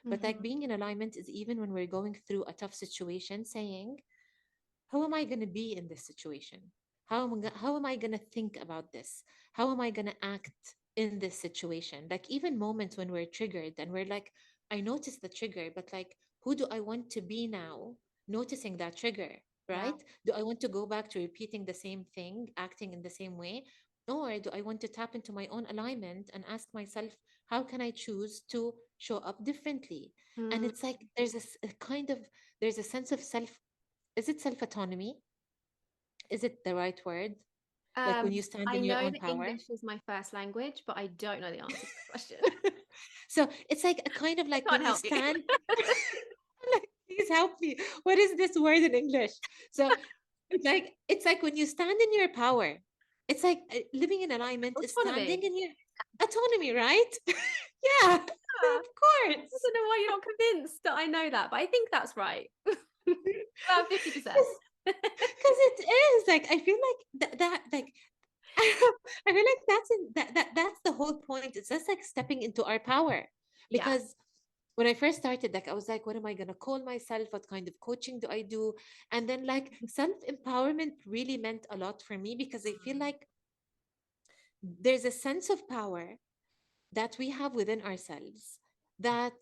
[SPEAKER 2] But like
[SPEAKER 1] mm-hmm.
[SPEAKER 2] being in alignment is even when we're going through a tough situation, saying, how am I going to be in this situation? How am I going to think about this? How am I going to act in this situation? Like even moments when we're triggered and we're like, I noticed the trigger, but like, who do I want to be now? Noticing that trigger,
[SPEAKER 1] Yeah.
[SPEAKER 2] right? Do I want to go back to repeating the same thing, acting in the same way? Or do I want to tap into my own alignment and ask myself, how can I choose to show up differently? And
[SPEAKER 1] Mm.
[SPEAKER 2] it's like a kind of there's a sense of self, is it self autonomy? Is it the right word? Like when you stand
[SPEAKER 1] I
[SPEAKER 2] in your
[SPEAKER 1] know
[SPEAKER 2] own
[SPEAKER 1] that
[SPEAKER 2] power?
[SPEAKER 1] English is my first language, but I don't know the answer to the question.
[SPEAKER 2] So it's like a kind of
[SPEAKER 1] I
[SPEAKER 2] like
[SPEAKER 1] can't
[SPEAKER 2] when you
[SPEAKER 1] help you.
[SPEAKER 2] stand, like, please help me. What is this word in English? So it's like when you stand in your power. It's like living in alignment is standing
[SPEAKER 1] Autonomy.
[SPEAKER 2] in your autonomy, right? Yeah,
[SPEAKER 1] Yeah.
[SPEAKER 2] of
[SPEAKER 1] I
[SPEAKER 2] course.
[SPEAKER 1] don't know why you're not convinced that I know that, but I think that's right. About 50%.
[SPEAKER 2] Because it is like I feel like that like I feel like that's the whole point. It's just like stepping into our power.
[SPEAKER 1] Yeah.
[SPEAKER 2] Because when I first started, like I was like, what am I gonna call myself? What kind of coaching do I do? And then like self-empowerment really meant a lot for me because I feel like there's a sense of power that we have within ourselves that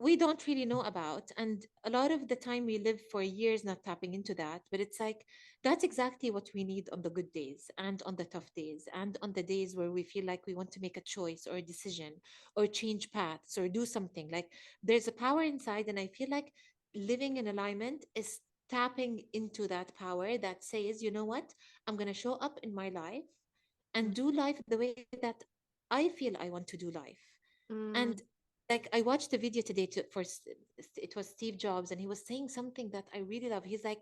[SPEAKER 2] we don't really know about. And a lot of the time we live for years not tapping into that. But it's like that's exactly what we need on the good days and on the tough days and on the days where we feel like we want to make a choice or a decision or change paths or do something. Like there's a power inside. And I feel like living in alignment is tapping into that power that says, you know what, I'm going to show up in my life and do life the way that I feel I want to do life. And
[SPEAKER 1] Mm,
[SPEAKER 2] like I watched a video today it was Steve Jobs, and he was saying something that I really love. He's like,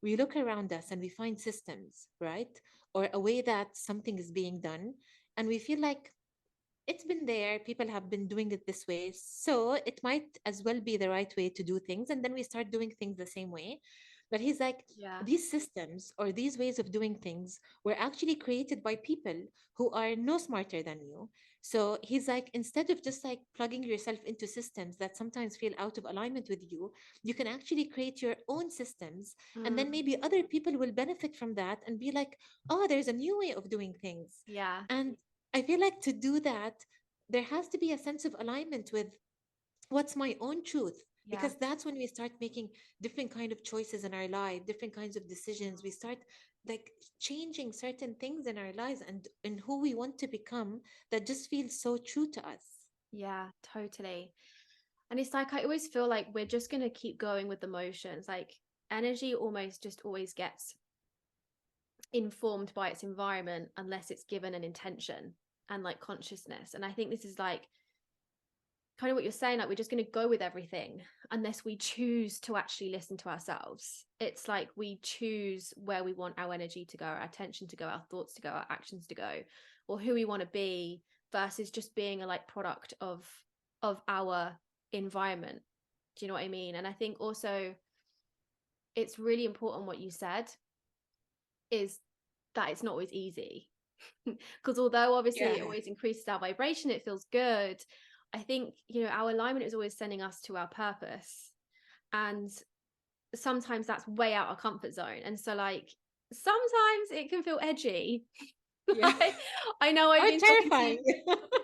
[SPEAKER 2] we look around us and we find systems, right? Or a way that something is being done. And we feel like it's been there, people have been doing it this way, so it might as well be the right way to do things, and then we start doing things the same way. But he's like,
[SPEAKER 1] Yeah.
[SPEAKER 2] these systems or these ways of doing things were actually created by people who are no smarter than you. So he's like, instead of just like plugging yourself into systems that sometimes feel out of alignment with you, you can actually create your own systems, and then
[SPEAKER 1] Mm,
[SPEAKER 2] maybe other people will benefit from that and be like, oh, there's a new way of doing things.
[SPEAKER 1] yeah.
[SPEAKER 2] And I feel like to do that, there has to be a sense of alignment with what's my own truth,
[SPEAKER 1] Yeah.
[SPEAKER 2] because that's when we start making different kind of choices in our life, different kinds of decisions. We start like changing certain things in our lives and in who we want to become, that just feels so true to us.
[SPEAKER 1] Yeah, totally. And it's like I always feel like we're just going to keep going with the motions. Like energy almost just always gets informed by its environment unless it's given an intention and like consciousness. And I think this is like kind of what you're saying, like we're just going to go with everything unless we choose to actually listen to ourselves. It's like we choose where we want our energy to go, our attention to go, our thoughts to go, our actions to go, or who we want to be, versus just being a like product of our environment. Do you know what I mean? And I think also it's really important what you said is that it's not always easy. Because although obviously it
[SPEAKER 2] Yeah.
[SPEAKER 1] always increases our vibration, it feels good. I think, you know, our alignment is always sending us to our purpose. And sometimes that's way out our comfort zone. And so, like, sometimes it can feel edgy.
[SPEAKER 2] Yeah.
[SPEAKER 1] Like, I know I've
[SPEAKER 2] Or
[SPEAKER 1] been talking to you.
[SPEAKER 2] terrifying.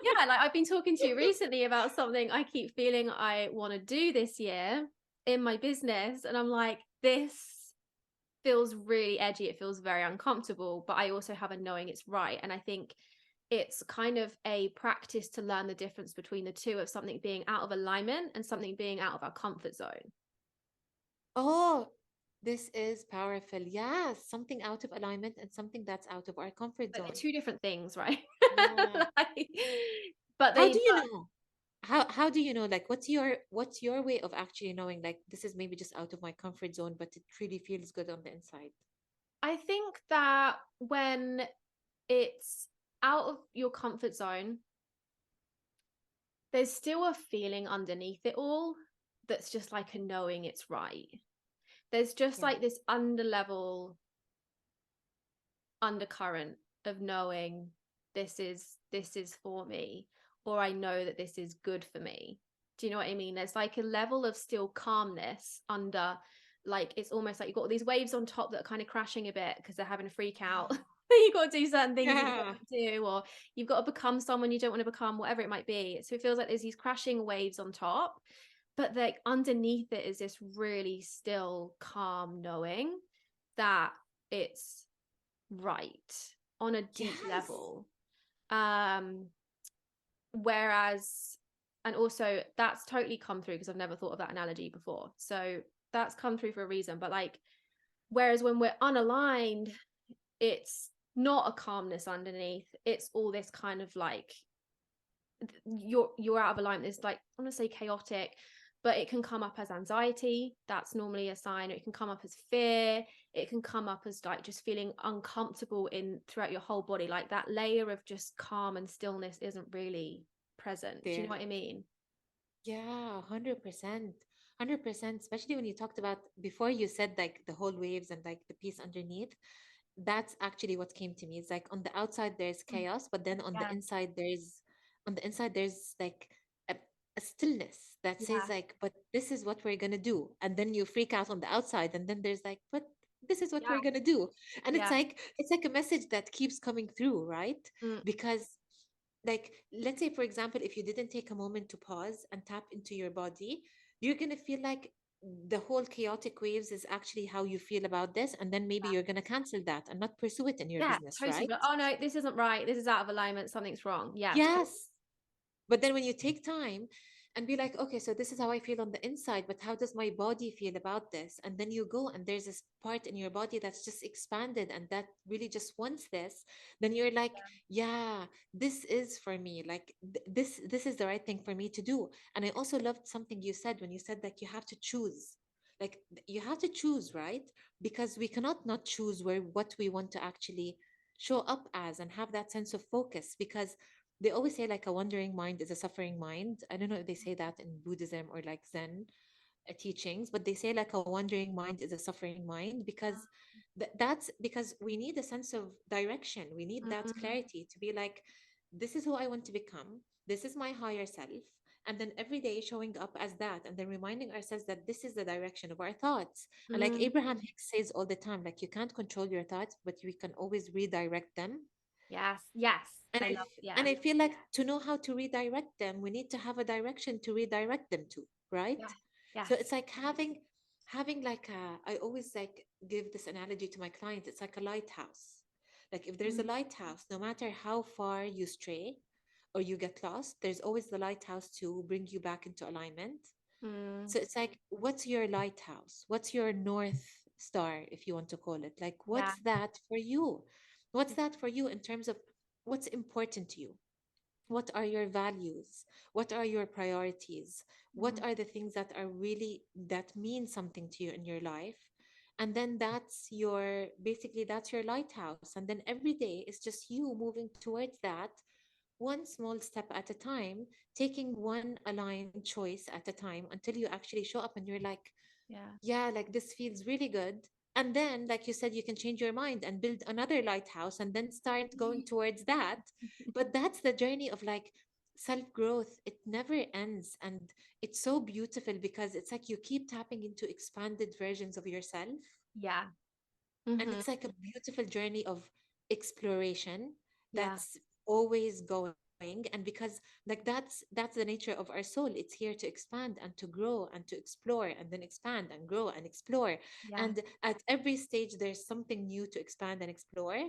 [SPEAKER 1] Yeah, like I've been talking to you recently about something I keep feeling I want to do this year in my business. And I'm like, this feels really edgy. It feels very uncomfortable, but I also have a knowing it's right. And I think it's kind of a practice to learn the difference between the two, of something being out of alignment and something being out of our comfort zone.
[SPEAKER 2] Oh, this is powerful. Yes, something out of alignment and something that's out of our comfort
[SPEAKER 1] But they're
[SPEAKER 2] zone.
[SPEAKER 1] two different things, right?
[SPEAKER 2] Yeah.
[SPEAKER 1] Like, but
[SPEAKER 2] How
[SPEAKER 1] they,
[SPEAKER 2] do you know? How do you know, like what's your way of actually knowing, like, this is maybe just out of my comfort zone, but it really feels good on the inside?
[SPEAKER 1] I think that when it's out of your comfort zone, there's still a feeling underneath it all that's just like a knowing it's right. There's just
[SPEAKER 2] Yeah.
[SPEAKER 1] like this underlevel undercurrent of knowing this is for me, or I know that this is good for me. Do you know what I mean? There's like a level of still calmness under, like it's almost like you've got these waves on top that are kind of crashing a bit because they're having a freak out. You've got to do certain things that you don't
[SPEAKER 2] Yeah.
[SPEAKER 1] want to do, or you've got to become someone you don't want to become, whatever it might be. So it feels like there's these crashing waves on top, but like underneath it is this really still calm knowing that it's right on a deep
[SPEAKER 2] Yes.
[SPEAKER 1] level. um Whereas, and also that's totally come through because I've never thought of that analogy before, so that's come through for a reason. But like, whereas when we're unaligned, it's not a calmness underneath, it's all this kind of like you're out of alignment. It's like, I want to say chaotic, but it can come up as anxiety. That's normally a sign. It can come up as fear. It can come up as like just feeling uncomfortable in throughout your whole body. Like that layer of just calm and stillness isn't really present. Do you know
[SPEAKER 2] There.
[SPEAKER 1] what I mean?
[SPEAKER 2] Yeah, 100%. 100%, especially when you talked about before, you said like the whole waves and like the peace underneath. That's actually what came to me. It's like on the outside there's chaos, but then
[SPEAKER 1] Yeah.
[SPEAKER 2] on the inside there's like a stillness that says
[SPEAKER 1] Yeah.
[SPEAKER 2] like, but this is what we're gonna do. And then you freak out on the outside, and then there's like, but this is what
[SPEAKER 1] Yeah.
[SPEAKER 2] we're gonna do. And
[SPEAKER 1] Yeah.
[SPEAKER 2] it's like a message that keeps coming through, right?
[SPEAKER 1] Mm,
[SPEAKER 2] Because like, let's say for example, if you didn't take a moment to pause and tap into your body, you're gonna feel like the whole chaotic waves is actually how you feel about this, and then maybe you're going to cancel that and not pursue it in your
[SPEAKER 1] yeah,
[SPEAKER 2] business,
[SPEAKER 1] totally.
[SPEAKER 2] right?
[SPEAKER 1] But oh no, this isn't right. This is out of alignment. Something's wrong. Yeah.
[SPEAKER 2] Yes. But then when you take time and be like, okay, so this is how I feel on the inside, but how does my body feel about this? And then you go and there's this part in your body that's just expanded and that really just wants this. Then you're like, yeah, this is for me. Like this is the right thing for me to do. And I also loved something you said when you said that you have to choose. like you have to choose, right? Because we cannot not choose where what we want to actually show up as and have that sense of focus. Because they always say like a wandering mind is a suffering mind. I don't know if they say that in Buddhism or like Zen teachings, but they say like a wandering mind is a suffering mind, because that's because we need a sense of direction. We need that
[SPEAKER 1] Mm,
[SPEAKER 2] clarity to be like, this is who I want to become. This is my higher self. And then every day showing up as that, and then reminding ourselves that this is the direction of our thoughts. And like
[SPEAKER 1] mm.
[SPEAKER 2] Abraham Hicks says all the time, like you can't control your thoughts, but you can always redirect them.
[SPEAKER 1] Yes, yes.
[SPEAKER 2] And
[SPEAKER 1] I love,
[SPEAKER 2] and
[SPEAKER 1] yeah.
[SPEAKER 2] I feel like to know how to redirect them, we need to have a direction to redirect them to, right?
[SPEAKER 1] Yeah.
[SPEAKER 2] So
[SPEAKER 1] Yes.
[SPEAKER 2] it's like having like I always like give this analogy to my clients. It's like a lighthouse. Like if there's a
[SPEAKER 1] Mm,
[SPEAKER 2] lighthouse, no matter how far you stray or you get lost, there's always the lighthouse to bring you back into alignment.
[SPEAKER 1] mm.
[SPEAKER 2] So it's like, what's your lighthouse? What's your North Star, if you want to call it? Like,
[SPEAKER 1] Yeah.
[SPEAKER 2] what's that for you? What's that for you in terms of what's important to you? What are your values? What are your priorities? What
[SPEAKER 1] Mhm.
[SPEAKER 2] are the things that are really that mean something to you in your life? And then that's your basically that's your lighthouse. And then every day is just you moving towards that one small step at a time, taking one aligned choice at a time until you actually show up and you're like,
[SPEAKER 1] Yeah.
[SPEAKER 2] yeah, like this feels really good. And then, like you said, you can change your mind and build another lighthouse and then start going towards that. But that's the journey of like self growth. It never ends. And it's so beautiful because it's like you keep tapping into expanded versions of yourself.
[SPEAKER 1] Yeah.
[SPEAKER 2] And
[SPEAKER 1] Hmm.
[SPEAKER 2] it's like a beautiful journey of exploration
[SPEAKER 1] Yeah.
[SPEAKER 2] that's always going. And because like that's the nature of our soul, it's here to expand and to grow and to explore and then expand and grow and explore.
[SPEAKER 1] Yeah.
[SPEAKER 2] And at every stage there's something new to expand and explore.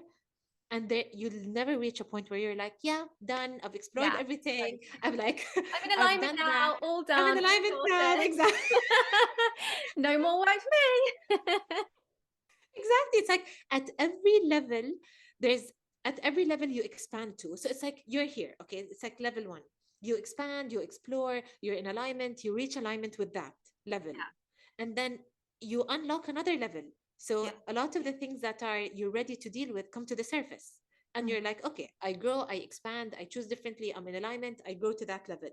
[SPEAKER 2] And there you'll never reach a point where you're like, yeah, done, I've explored
[SPEAKER 1] Yeah.
[SPEAKER 2] everything,
[SPEAKER 1] Like,
[SPEAKER 2] I'm like
[SPEAKER 1] I'm in
[SPEAKER 2] I've
[SPEAKER 1] alignment
[SPEAKER 2] done that,
[SPEAKER 1] now, all
[SPEAKER 2] I'm in
[SPEAKER 1] done, all
[SPEAKER 2] alignment now.
[SPEAKER 1] sorted.
[SPEAKER 2] Exactly.
[SPEAKER 1] No more work for me.
[SPEAKER 2] Exactly. It's like at every level, there's at every level you expand to. So it's like you're here. Okay. It's like level one. You expand, you explore, you're in alignment, you reach alignment with that level.
[SPEAKER 1] Yeah.
[SPEAKER 2] And then you unlock another level. So
[SPEAKER 1] Yeah.
[SPEAKER 2] a lot of the things that are you're ready to deal with come to the surface. And
[SPEAKER 1] Mhm.
[SPEAKER 2] you're like, okay, I grow, I expand, I choose differently, I'm in alignment, I grow to that level.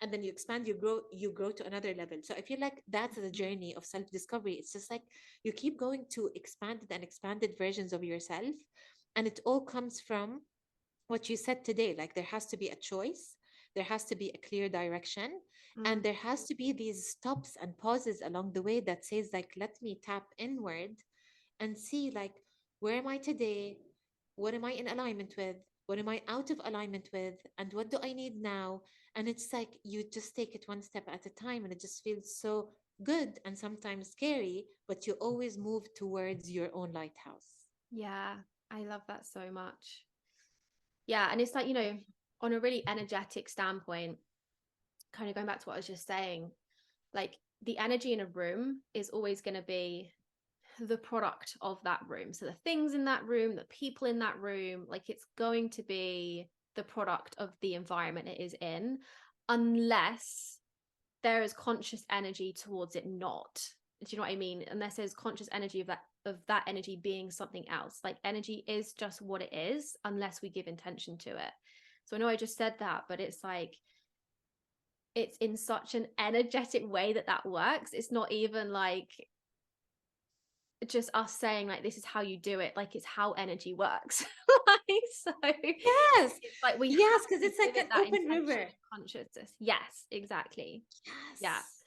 [SPEAKER 2] And then you expand, you grow to another level. So I feel like that's the journey of self-discovery. It's just like you keep going to expanded and expanded versions of yourself. And it all comes from what you said today. Like there has to be a choice, there has to be a clear direction, and
[SPEAKER 1] Mm.
[SPEAKER 2] there has to be these stops and pauses along the way that says, like, let me tap inward and see, like, where am I today? What am I in alignment with? What am I out of alignment with? And what do I need now? And it's like you just take it one step at a time, and it just feels so good and sometimes scary, but you always move towards your own lighthouse.
[SPEAKER 1] Yeah. I love that so much. Yeah. And it's like, on a really energetic standpoint, kind of going back to what I was just saying, like the energy in a room is always going to be the product of that room. So the things in that room, the people in that room, like it's going to be the product of the environment it is in, unless there is conscious energy towards it not. Do you know what I mean? Unless there's conscious energy of that energy being something else. Like energy is just what it is unless we give intention to it. So I know I just said that, but it's like it's in such an energetic way that works. It's not even like just us saying like this is how you do it, like it's how energy works. Like so
[SPEAKER 2] Yes,
[SPEAKER 1] it's like we
[SPEAKER 2] yes,
[SPEAKER 1] have
[SPEAKER 2] because
[SPEAKER 1] to
[SPEAKER 2] it's like
[SPEAKER 1] give
[SPEAKER 2] an
[SPEAKER 1] it that
[SPEAKER 2] open
[SPEAKER 1] intention
[SPEAKER 2] river.
[SPEAKER 1] and consciousness. Yes, exactly. Yeah.
[SPEAKER 2] Yes.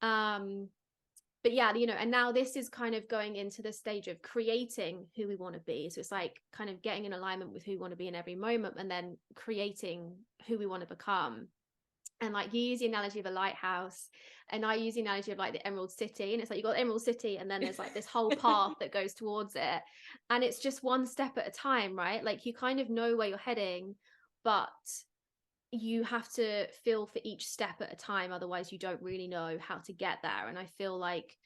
[SPEAKER 1] um but yeah, and now this is kind of going into the stage of creating who we want to be. So it's like kind of getting in alignment with who we want to be in every moment and then creating who we want to become. And like you use the analogy of a lighthouse, and I use the analogy of like the Emerald City, and it's like you got the Emerald City and then there's like this whole path that goes towards it, and it's just one step at a time, right? Like you kind of know where you're heading, but you have to feel for each step at a time, otherwise you don't really know how to get there. And I feel like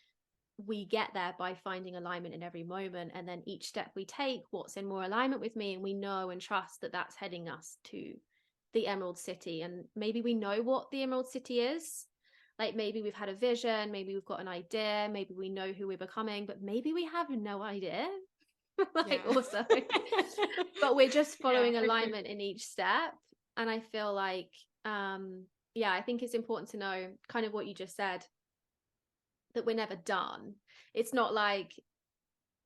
[SPEAKER 1] we get there by finding alignment in every moment, and then each step we take, what's in more alignment with me, and we know and trust that that's heading us to the Emerald City. And maybe we know what the Emerald City is, Like maybe we've had a vision, maybe we've got an idea, maybe we know who we're becoming, but maybe we have no idea. Like
[SPEAKER 2] Yeah.
[SPEAKER 1] also, but we're just
[SPEAKER 2] Yeah,
[SPEAKER 1] following
[SPEAKER 2] for sure.
[SPEAKER 1] alignment in each step. And I feel like, yeah, I think it's important to know kind of what you just said, that we're never done. It's not like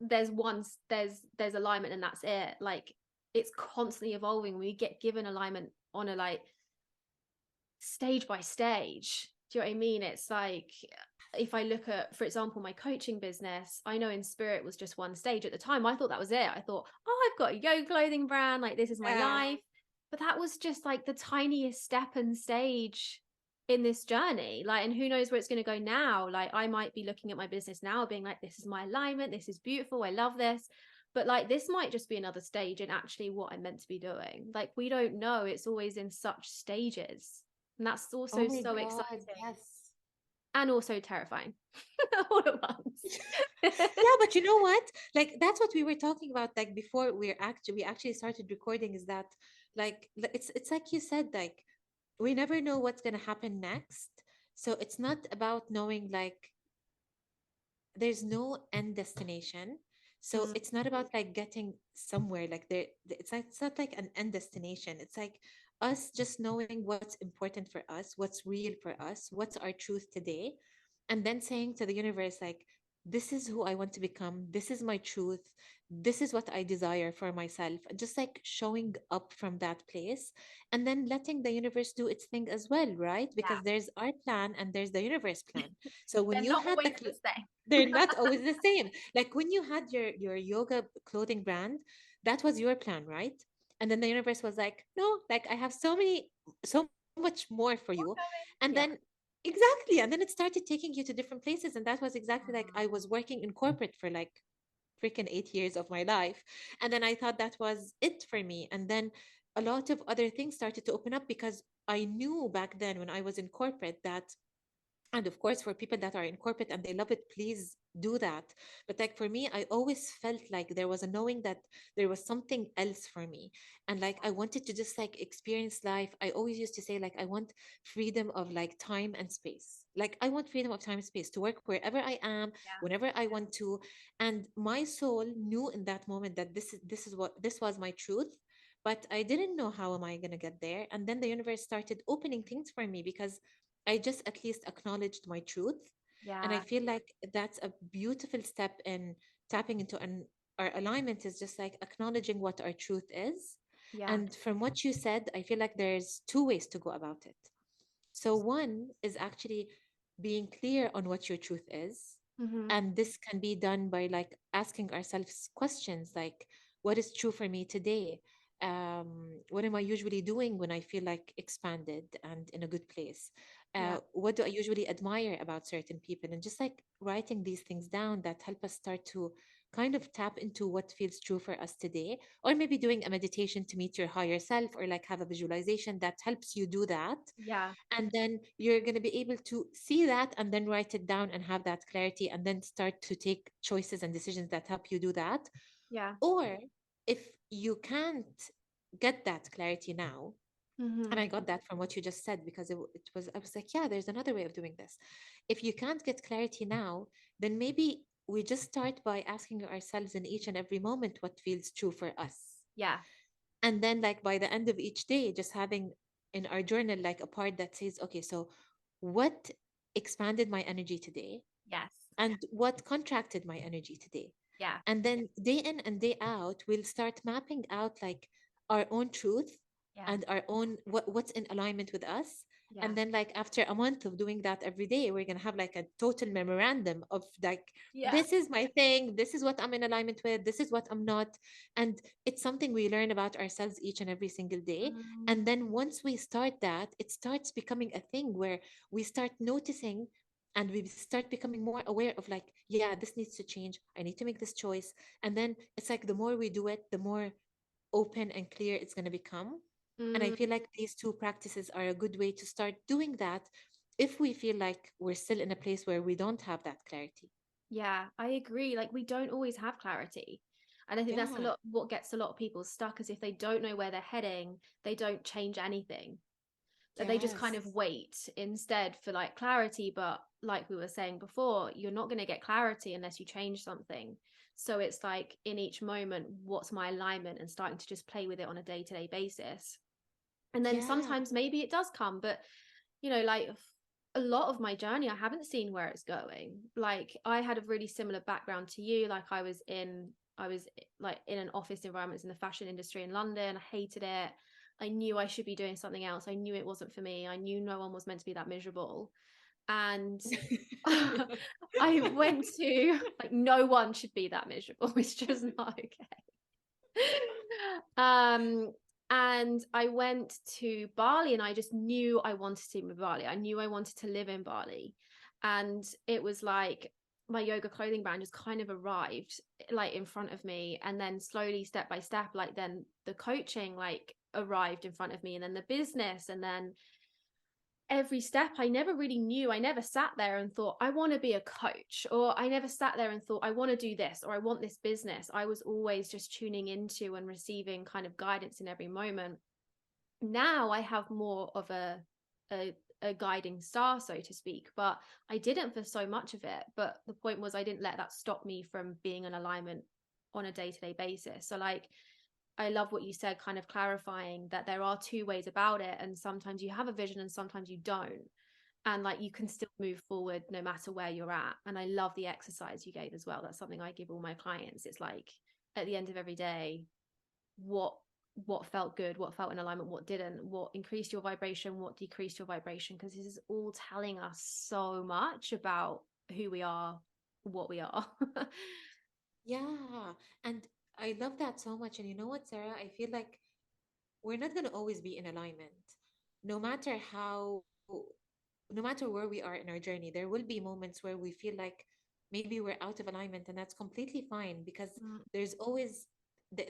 [SPEAKER 1] there's alignment and that's it. Like it's constantly evolving. We get given alignment on a like stage by stage. Do you know what I mean? It's like if I look at, for example, my coaching business, I know in spirit was just one stage at the time. I thought that was it. I thought, oh, I've got a yoga clothing brand, like this is my
[SPEAKER 2] Yeah.
[SPEAKER 1] life. But that was just like the tiniest step and stage in this journey. Like, and who knows where it's going to go now? Like, I might be looking at my business now being like, this is my alignment, this is beautiful, I love this. But like this might just be another stage in actually what I'm meant to be doing. Like we don't know. It's always in such stages. And that's
[SPEAKER 2] Oh
[SPEAKER 1] also
[SPEAKER 2] my
[SPEAKER 1] so
[SPEAKER 2] God,
[SPEAKER 1] exciting
[SPEAKER 2] yes.
[SPEAKER 1] and also terrifying all at once.
[SPEAKER 2] Yeah, but you know what? Like that's what we were talking about like before we actually started recording is that like it's like you said like we never know what's going to happen next. So it's not about knowing like there's no end destination. So
[SPEAKER 1] Mm,
[SPEAKER 2] it's not about like getting somewhere like it's not like an end destination. It's like us just knowing what's important for us, what's real for us, what's our truth today, and then saying to the universe like this is who I want to become, this is my truth, this is what I desire for myself, just like showing up from that place and then letting the universe do its thing as well, right?
[SPEAKER 1] yeah.
[SPEAKER 2] Because there's our plan and there's the universe plan. So when
[SPEAKER 1] They're
[SPEAKER 2] you
[SPEAKER 1] not
[SPEAKER 2] had
[SPEAKER 1] always the same.
[SPEAKER 2] they're not always the same. Like when you had your yoga clothing brand, that was your plan, right? And then the universe was like, no, like I have so much more for you. And then
[SPEAKER 1] Yeah.
[SPEAKER 2] exactly, and then it started taking you to different places, and that was exactly like I was working in corporate for like freaking 8 years of my life, and then I thought that was it for me, and then a lot of other things started to open up because I knew back then when I was in corporate that, and of course for people that are in corporate and they love it, please do that, but like for me I always felt like there was a knowing that there was something else for me, and like I wanted to just like experience life. I always used to say like I want freedom of like time and space, like I want freedom of time and space to work wherever I am,
[SPEAKER 1] Yeah.
[SPEAKER 2] whenever I want to. And my soul knew in that moment that this is what this was my truth, but I didn't know how am I going to get there. And then the universe started opening things for me because I just at least acknowledged my truth. And I
[SPEAKER 1] Yeah.
[SPEAKER 2] feel like that's a beautiful step in tapping into our alignment is just like acknowledging what our truth is.
[SPEAKER 1] Yeah.
[SPEAKER 2] And from what you said, I feel like there's two ways to go about it. So one is actually being clear on what your truth is.
[SPEAKER 1] Mm-hmm.
[SPEAKER 2] And this can be done by like asking ourselves questions like, what is true for me today? What am I usually doing when I feel like expanded and in a good place?
[SPEAKER 1] Yeah.
[SPEAKER 2] What do I usually admire about certain people? And just like writing these things down that help us start to kind of tap into what feels true for us today, or maybe doing a meditation to meet your higher self, or like have a visualization that helps you do that.
[SPEAKER 1] Yeah.
[SPEAKER 2] And then you're going to be able to see that and then write it down and have that clarity and then start to take choices and decisions that help you do that.
[SPEAKER 1] Yeah.
[SPEAKER 2] Or if you can't get that clarity now,
[SPEAKER 1] Mm-hmm.
[SPEAKER 2] and I got that from what you just said because it was, I was like, yeah, there's another way of doing this. If you can't get clarity now, then maybe we just start by asking ourselves in each and every moment what feels true for us.
[SPEAKER 1] Yeah.
[SPEAKER 2] And then like by the end of each day, just having in our journal like a part that says, okay, so what expanded my energy today
[SPEAKER 1] Yes.
[SPEAKER 2] and what contracted my energy today.
[SPEAKER 1] Yeah.
[SPEAKER 2] And then day in and day out, we'll start mapping out like our own truth
[SPEAKER 1] Yeah.
[SPEAKER 2] and our own what's in alignment with us.
[SPEAKER 1] Yeah.
[SPEAKER 2] And then like after a month of doing that every day, we're gonna have like a total memorandum of like,
[SPEAKER 1] Yeah.
[SPEAKER 2] this is my thing, this is what I'm in alignment with, this is what I'm not. And it's something we learn about ourselves each and every single day.
[SPEAKER 1] Mm,
[SPEAKER 2] And then once we start that, it starts becoming a thing where we start noticing and we start becoming more aware of like, yeah, this needs to change, I need to make this choice. And then it's like the more we do it, the more open and clear it's going to become. And I
[SPEAKER 1] mm,
[SPEAKER 2] feel like these two practices are a good way to start doing that if we feel like we're still in a place where we don't have that clarity.
[SPEAKER 1] yeah, I agree. Like we don't always have clarity. And I think that's a
[SPEAKER 2] Yeah.
[SPEAKER 1] lot what gets a lot of people stuck is if they don't know where they're heading, they don't change anything. that they just kind of
[SPEAKER 2] Yes.
[SPEAKER 1] wait instead for like clarity. But like we were saying before, you're not going to get clarity unless you change something. So it's like in each moment, what's my alignment, and starting to just play with it on a day-to-day basis. And then
[SPEAKER 2] Yeah.
[SPEAKER 1] sometimes maybe it does come, but like a lot of my journey, I haven't seen where it's going. Like I had a really similar background to you. Like I was like in an office environment in the fashion industry in London. I hated it. I knew I should be doing something else. I knew it wasn't for me. I knew no one was meant to be that miserable. And I went to, like, no one should be that miserable. It's just not okay. um and I went to Bali, and I just knew I wanted to move to Bali. I knew I wanted to live in Bali. And it was like my yoga clothing brand just kind of arrived like in front of me, and then slowly, step by step, like then the coaching like arrived in front of me, and then the business, and then every step. I never really knew. I never sat there and thought I want to be a coach, or I never sat there and thought I want to do this, or I want this business. I was always just tuning into and receiving kind of guidance in every moment. Now I have more of a a guiding star, so to speak, but I didn't for so much of it. But the point was, I didn't let that stop me from being in alignment on a day-to-day basis. So like, I love what you said, kind of clarifying that there are two ways about it. And sometimes you have a vision and sometimes you don't. And like, you can still move forward no matter where you're at. And I love the exercise you gave as well. That's something I give all my clients. It's like, at the end of every day, what felt good, what felt in alignment, what didn't, what increased your vibration, what decreased your vibration, because this is all telling us so much about who we are, what we are.
[SPEAKER 2] Yeah. And I love that so much. And you know what, Sarah? I feel like we're not going to always be in alignment. No matter how, no matter where we are in our journey, there will be moments where we feel like maybe we're out of alignment, and that's completely fine, because
[SPEAKER 1] Mm,
[SPEAKER 2] there's always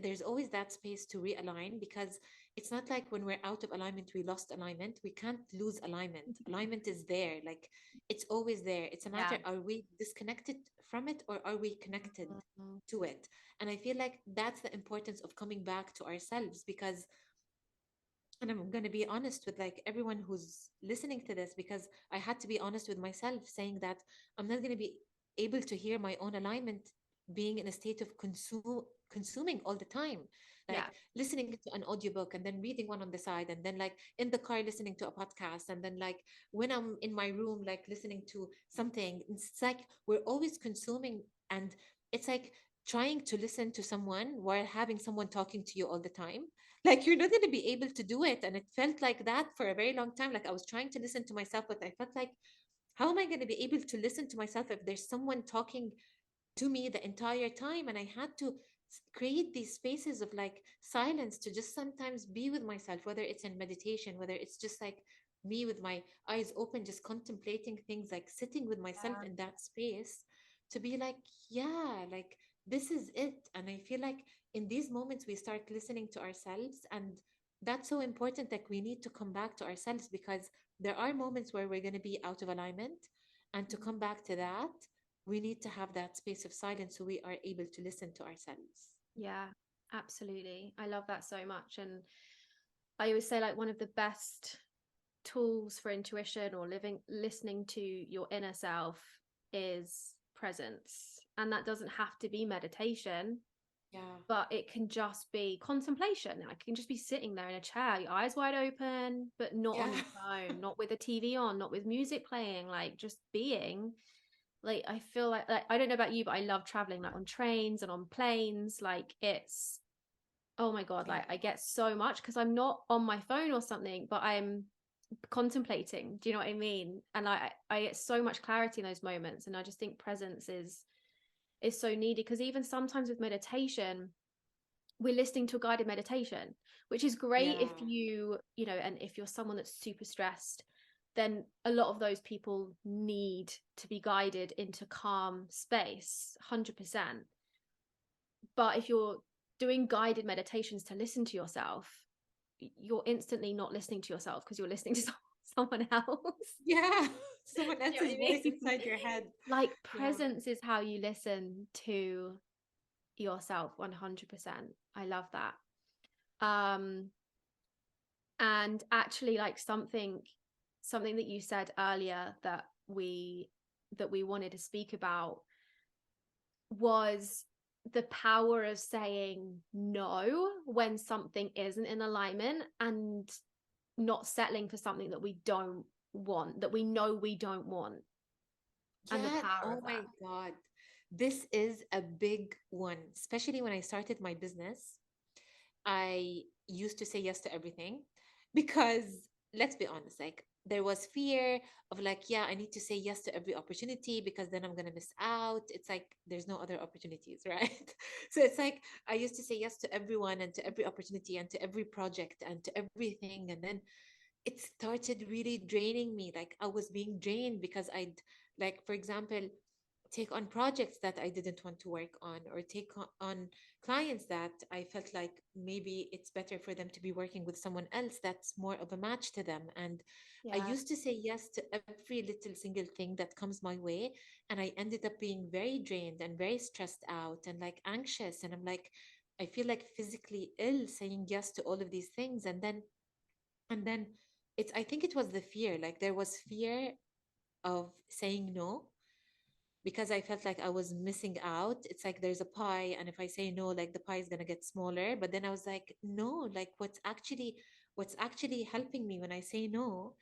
[SPEAKER 2] there's always that space to realign, because it's not like when we're out of alignment we lost alignment. We can't lose alignment. Alignment is there, like it's always there. It's a
[SPEAKER 1] yeah.
[SPEAKER 2] matter, are we disconnected from it or are we connected
[SPEAKER 1] Mhm.
[SPEAKER 2] to it? And I feel like that's the importance of coming back to ourselves, because, and I'm going to be honest with like everyone who's listening to this, because I had to be honest with myself, saying that I'm not going to be able to hear my own alignment being in a state of consuming all the time,
[SPEAKER 1] Yeah.
[SPEAKER 2] like listening to an audiobook and then reading one on the side, and then like in the car listening to a podcast, and then like when I'm in my room like listening to something. It's like we're always consuming, and it's like trying to listen to someone while having someone talking to you all the time. Like you're not going to be able to do it. And it felt like that for a very long time. Like I was trying to listen to myself, but I felt like, how am I going to be able to listen to myself if there's someone talking to me the entire time? And I had to create these spaces of like silence to just sometimes be with myself, whether it's in meditation, whether it's just like me with my eyes open, just contemplating things, like sitting with myself in that space, to be like, yeah, like this is it. And I feel like in these moments we start listening to ourselves, and that's so important. Like we need to come back to ourselves, because there are moments where we're going to be out of alignment, and to
[SPEAKER 1] Mhm.
[SPEAKER 2] come back to that, we need to have that space of silence so we are able to listen to ourselves.
[SPEAKER 1] Yeah, absolutely. I love that so much. And I always say, like, one of the best tools for intuition or listening to your inner self is presence. And that doesn't have to be meditation,
[SPEAKER 2] Yeah.
[SPEAKER 1] but it can just be contemplation. I can just be sitting there in a chair, your eyes wide open, but not on
[SPEAKER 2] Yeah.
[SPEAKER 1] your phone, not with a TV on, not with music playing, like just being. Like, I feel like I don't know about you, but I love traveling, like on trains and on planes. Like, it's, oh my God,
[SPEAKER 2] Yeah.
[SPEAKER 1] like I get so much because I'm not on my phone or something, but I'm contemplating. Do you know what I mean? And I get so much clarity in those moments. And I just think presence is so needed, because even sometimes with meditation, we're listening to a guided meditation, which is great if
[SPEAKER 2] Yeah.
[SPEAKER 1] and if you're someone that's super stressed, then a lot of those people need to be guided into calm space, 100%. But if you're doing guided meditations to listen to yourself, you're instantly not listening to yourself because you're listening to someone else.
[SPEAKER 2] Yeah. Someone
[SPEAKER 1] Do you know
[SPEAKER 2] else's
[SPEAKER 1] what I
[SPEAKER 2] voice
[SPEAKER 1] mean?
[SPEAKER 2] inside your head.
[SPEAKER 1] Like,
[SPEAKER 2] Yeah.
[SPEAKER 1] presence is how you listen to yourself, 100%. I love that. Um And actually, like something that you said earlier that we wanted to speak about was the power of saying no when something isn't in alignment, and not settling for something that we don't want, that we know we don't want, and the
[SPEAKER 2] Yeah,
[SPEAKER 1] power
[SPEAKER 2] oh
[SPEAKER 1] of that.
[SPEAKER 2] my God. This is a big one, especially when I started my business. I used to say yes to everything because let's be honest, like there was fear of like, yeah, I need to say yes to every opportunity because then I'm gonna miss out. It's like there's no other opportunities, right? So it's like I used to say yes to everyone and to every opportunity and to every project and to everything. And then it started really draining me. Like I was being drained because I'd, like, for example, take on projects that I didn't want to work on, or take on clients that I felt like maybe it's better for them to be working with someone else that's more of a match to them. And I
[SPEAKER 1] Yeah.
[SPEAKER 2] used to say yes to every little single thing that comes my way. And I ended up being very drained and very stressed out and like anxious. And I'm like, I feel like physically ill saying yes to all of these things. And then it's, I think it was the fear, like there was fear of saying no because I felt like I was missing out. It's like there's a pie, and if I say no, like the pie is gonna get smaller. But then I was like, no, like what's actually helping me when I say no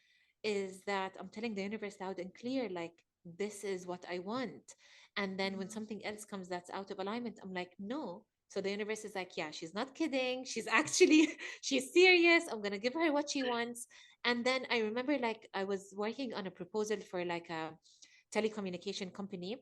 [SPEAKER 2] is that I'm telling the universe loud and clear, like this is what I want. And then when
[SPEAKER 1] Mhm.
[SPEAKER 2] something else comes that's out of alignment, I'm like, no. So the universe is like, yeah, she's not kidding. She's actually she's serious. I'm gonna give her what she wants. And then I remember like I was working on a proposal for like a telecommunication company,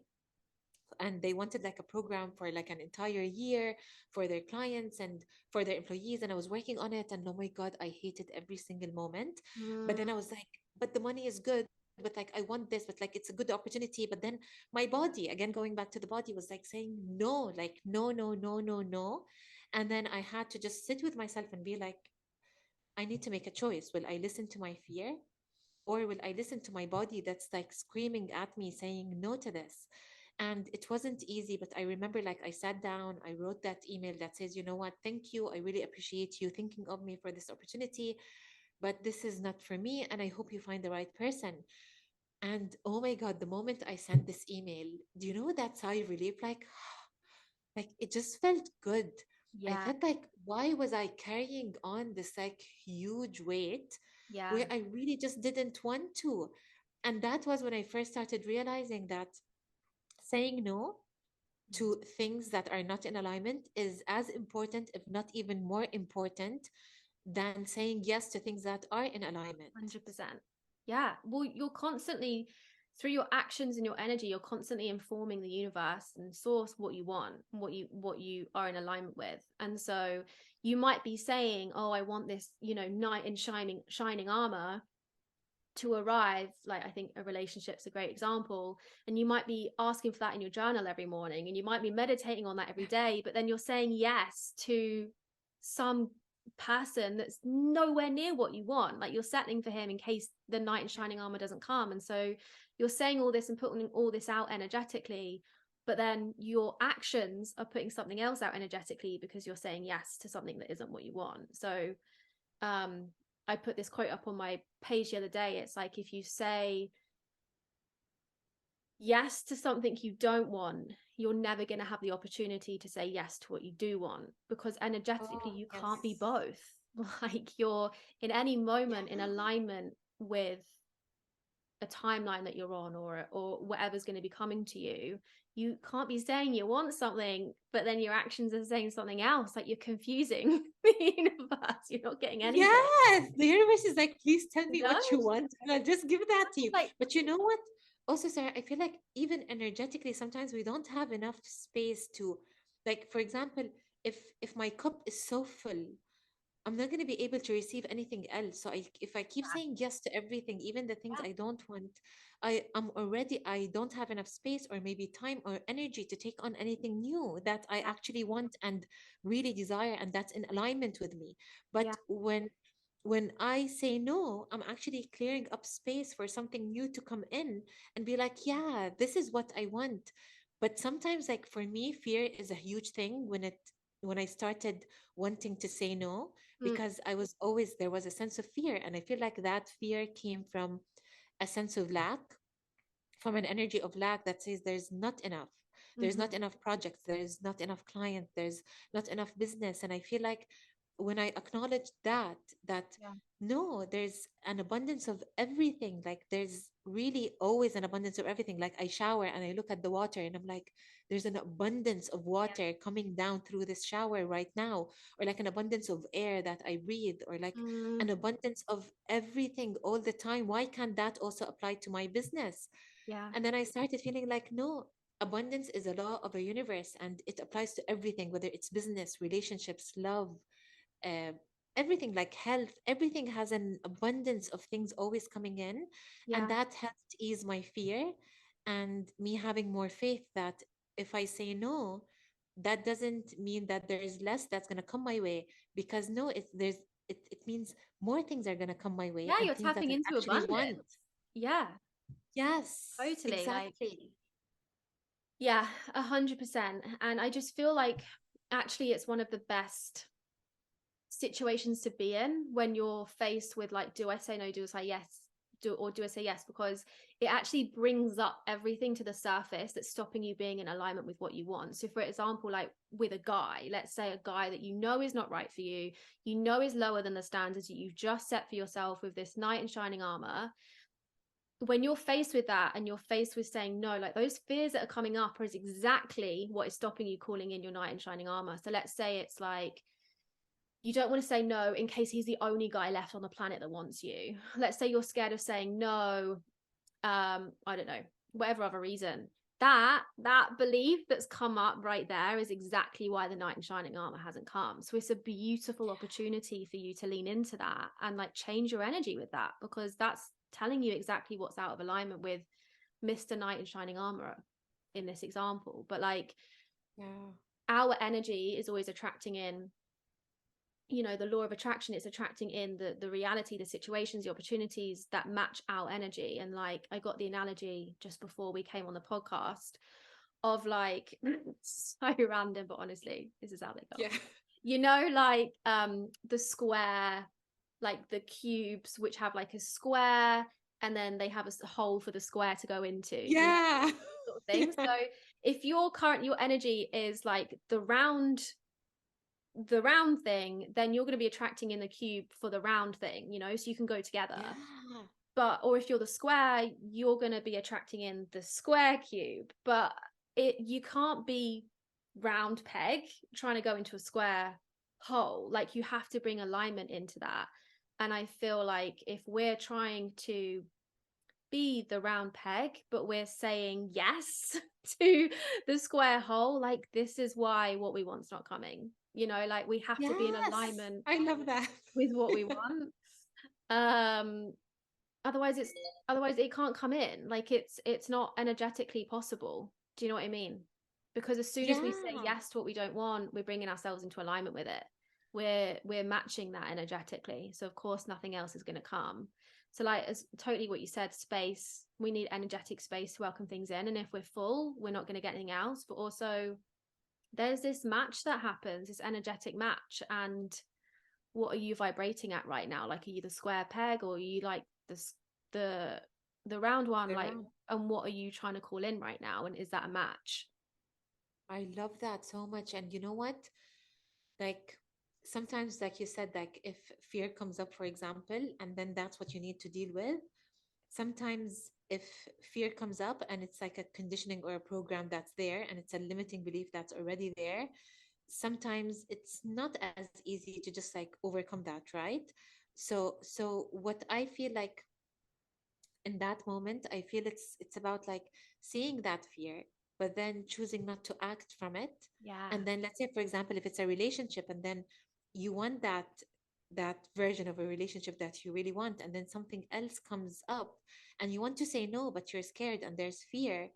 [SPEAKER 2] and they wanted like a program for like an entire year for their clients and for their employees, and I was working on it, and oh my God, I hated every single moment. But then I was like, but the money is good, but like I want this, but like it's a good opportunity. But then my body, again going back to the body, was like saying no, like no, no, no, no, no. And then I had to just sit with myself and be like, I need to make a choice. Will I listen to my fear, or will I listen to my body that's like screaming at me saying no to this? And it wasn't easy, but I remember like I sat down, I wrote that email that says, you know what, thank you. I really appreciate you thinking of me for this opportunity, but this is not for me. And I hope you find the right person. And oh my God, the moment I sent this email, do you know that sigh of relief? Like it just felt good. I
[SPEAKER 1] Yeah.
[SPEAKER 2] felt like, why was I carrying on this like huge weight
[SPEAKER 1] Yeah.
[SPEAKER 2] where I really just didn't want to? And that was when I first started realizing that saying no to things that are not in alignment is as important, if not even more important, than saying yes to things that are in alignment.
[SPEAKER 1] 100%. Yeah. Well, you're constantly, through your actions and your energy, you're constantly informing the universe and source what you want, what you are in alignment with. And so you might be saying, oh, I want this, knight in shining armor to arrive. Like, I think a relationship's a great example, and you might be asking for that in your journal every morning, and you might be meditating on that every day, but then you're saying yes to some person that's nowhere near what you want. Like, you're settling for him in case the knight in shining armor doesn't come. And so you're saying all this and putting all this out energetically, but then your actions are putting something else out energetically because you're saying yes to something that isn't what you want. So um I put this quote up on my page the other day. It's like, if you say yes to something you don't want, you're never going to have the opportunity to say yes to what you do want, because energetically
[SPEAKER 2] Oh,
[SPEAKER 1] you can't be
[SPEAKER 2] yes.
[SPEAKER 1] both. Like, you're in any
[SPEAKER 2] Yeah.
[SPEAKER 1] moment in alignment with a timeline that you're on, or whatever's going to be coming to you. You can't be saying you want something but then your actions are saying something else. Like, you're confusing the universe. You're not getting anything.
[SPEAKER 2] Yes, the universe is like, please tell
[SPEAKER 1] You
[SPEAKER 2] me
[SPEAKER 1] know,
[SPEAKER 2] what you want, and I'll just give that to you.
[SPEAKER 1] like,
[SPEAKER 2] But you know what? Also, Sarah, I feel like even energetically, sometimes we don't have enough space to, like, for example, if my cup is so full, I'm not going to be able to receive anything else. So if I keep saying yes to everything, even the things
[SPEAKER 1] yeah,
[SPEAKER 2] I don't want, I don't have enough space or maybe time or energy to take on anything new that I
[SPEAKER 1] yeah,
[SPEAKER 2] actually want and really desire, and that's in alignment with me.
[SPEAKER 1] yeah,
[SPEAKER 2] But when I say no, I'm actually clearing up space for something new to come in and be like, yeah, this is what I want. But sometimes, like for me, fear is a huge thing when it when I started wanting to say no,
[SPEAKER 1] Mm,
[SPEAKER 2] because I was always, there was a sense of fear, and I feel like that fear came from a sense of lack, from an energy of lack that says there's not enough. There's
[SPEAKER 1] mm-hmm.
[SPEAKER 2] not enough projects, there's not enough client, there's not enough business. And I feel like when I acknowledge that, that
[SPEAKER 1] Yeah.
[SPEAKER 2] no, there's an abundance of everything. Like there's really always an abundance of everything. Like I shower and I look at the water and I'm like, there's an abundance of
[SPEAKER 1] Yeah.
[SPEAKER 2] water coming down through this shower right now, or like an abundance of air that I breathe, or like
[SPEAKER 1] Mm,
[SPEAKER 2] an abundance of everything all the time. Why can't that also apply to my business?
[SPEAKER 1] yeah.
[SPEAKER 2] And then I started feeling like, no, abundance is a law of a universe and it applies to everything, whether it's business, relationships, love, uh, everything, like health. Everything has an abundance of things always coming in. And
[SPEAKER 1] Yeah.
[SPEAKER 2] that helped ease my fear and me having more faith that if I say no, that doesn't mean that there is less that's going to come my way. Because no, it means more things are going to come my way
[SPEAKER 1] Yeah,
[SPEAKER 2] and
[SPEAKER 1] you're
[SPEAKER 2] things that
[SPEAKER 1] tapping
[SPEAKER 2] I
[SPEAKER 1] into
[SPEAKER 2] actually want.
[SPEAKER 1] abundance. Yeah,
[SPEAKER 2] Yes,
[SPEAKER 1] totally. Like,
[SPEAKER 2] exactly.
[SPEAKER 1] yeah, 100%. And I just feel like actually it's one of the best situations to be in when you're faced with like, do I say no, do I say yes, do I say yes? Because it actually brings up everything to the surface that's stopping you being in alignment with what you want. So for example, like with a guy, let's say a guy that you know is not right for you, you know is lower than the standards that you've just set for yourself with this knight in shining armor. When you're faced with that and you're faced with saying no, like those fears that are coming up is exactly what is stopping you calling in your knight in shining armor. So let's say it's like you don't want to say no in case he's the only guy left on the planet that wants you. Let's say you're scared of saying no, I don't know, whatever other reason. That belief that's come up right there is exactly why the knight in shining armor hasn't come. So it's a beautiful opportunity for you to lean into that and like change your energy with that, because that's telling you exactly what's out of alignment with Mr. Knight in shining armor in this example. But like
[SPEAKER 2] Yeah.
[SPEAKER 1] our energy is always attracting in, you know, the law of attraction, it's attracting in the reality, the situations, the opportunities that match our energy. And like I got the analogy just before we came on the podcast of like so random, but honestly this is how they go,
[SPEAKER 2] Yeah.
[SPEAKER 1] you know, like the square, like the cubes which have like a square and then they have a hole for the square to go into, you know,
[SPEAKER 2] Yeah.
[SPEAKER 1] sort of thing.
[SPEAKER 2] Yeah.
[SPEAKER 1] So if your energy is like the round thing, then you're going to be attracting in the cube for the round thing, you know, so you can go together.
[SPEAKER 2] Yeah.
[SPEAKER 1] But or if you're the square, you're going to be attracting in the square cube. But you can't be round peg trying to go into a square hole. Like you have to bring alignment into that. And I feel like if we're trying to be the round peg but we're saying yes to the square hole, like this is why what we want's not coming, you know, like we have to be in
[SPEAKER 2] Yes.
[SPEAKER 1] alignment
[SPEAKER 2] I love that.
[SPEAKER 1] with what we want. um otherwise it's otherwise it can't come in, like it's not energetically possible. Do you know what I mean? Because as soon as we say
[SPEAKER 2] Yeah.
[SPEAKER 1] yes to what we don't want, we're bringing ourselves into alignment with it. We're matching that energetically, so of course nothing else is going to come. So like as totally what you said, space, we need energetic space to welcome things in, and if we're full we're not going to get anything else. But also there's this match that happens, this energetic match, and what are you vibrating at right now? Like, are you the square peg or are you like the the round one?
[SPEAKER 2] The
[SPEAKER 1] Like,
[SPEAKER 2] round.
[SPEAKER 1] and what are you trying to call in right now? And is that a match?
[SPEAKER 2] I love that so much. And you know what? Like sometimes, like you said, like if fear comes up, for example, and then that's what you need to deal with. Sometimes if fear comes up and it's like a conditioning or a program that's there and it's a limiting belief that's already there, sometimes it's not as easy to just like overcome that, right? So what I feel like in that moment, I feel it's about like seeing that fear but then choosing not to act from it.
[SPEAKER 1] Yeah.
[SPEAKER 2] And then let's say, for example, if it's a relationship and then you want that version of a relationship that you really want, and then something else comes up and you want to say no but you're scared and there's fear.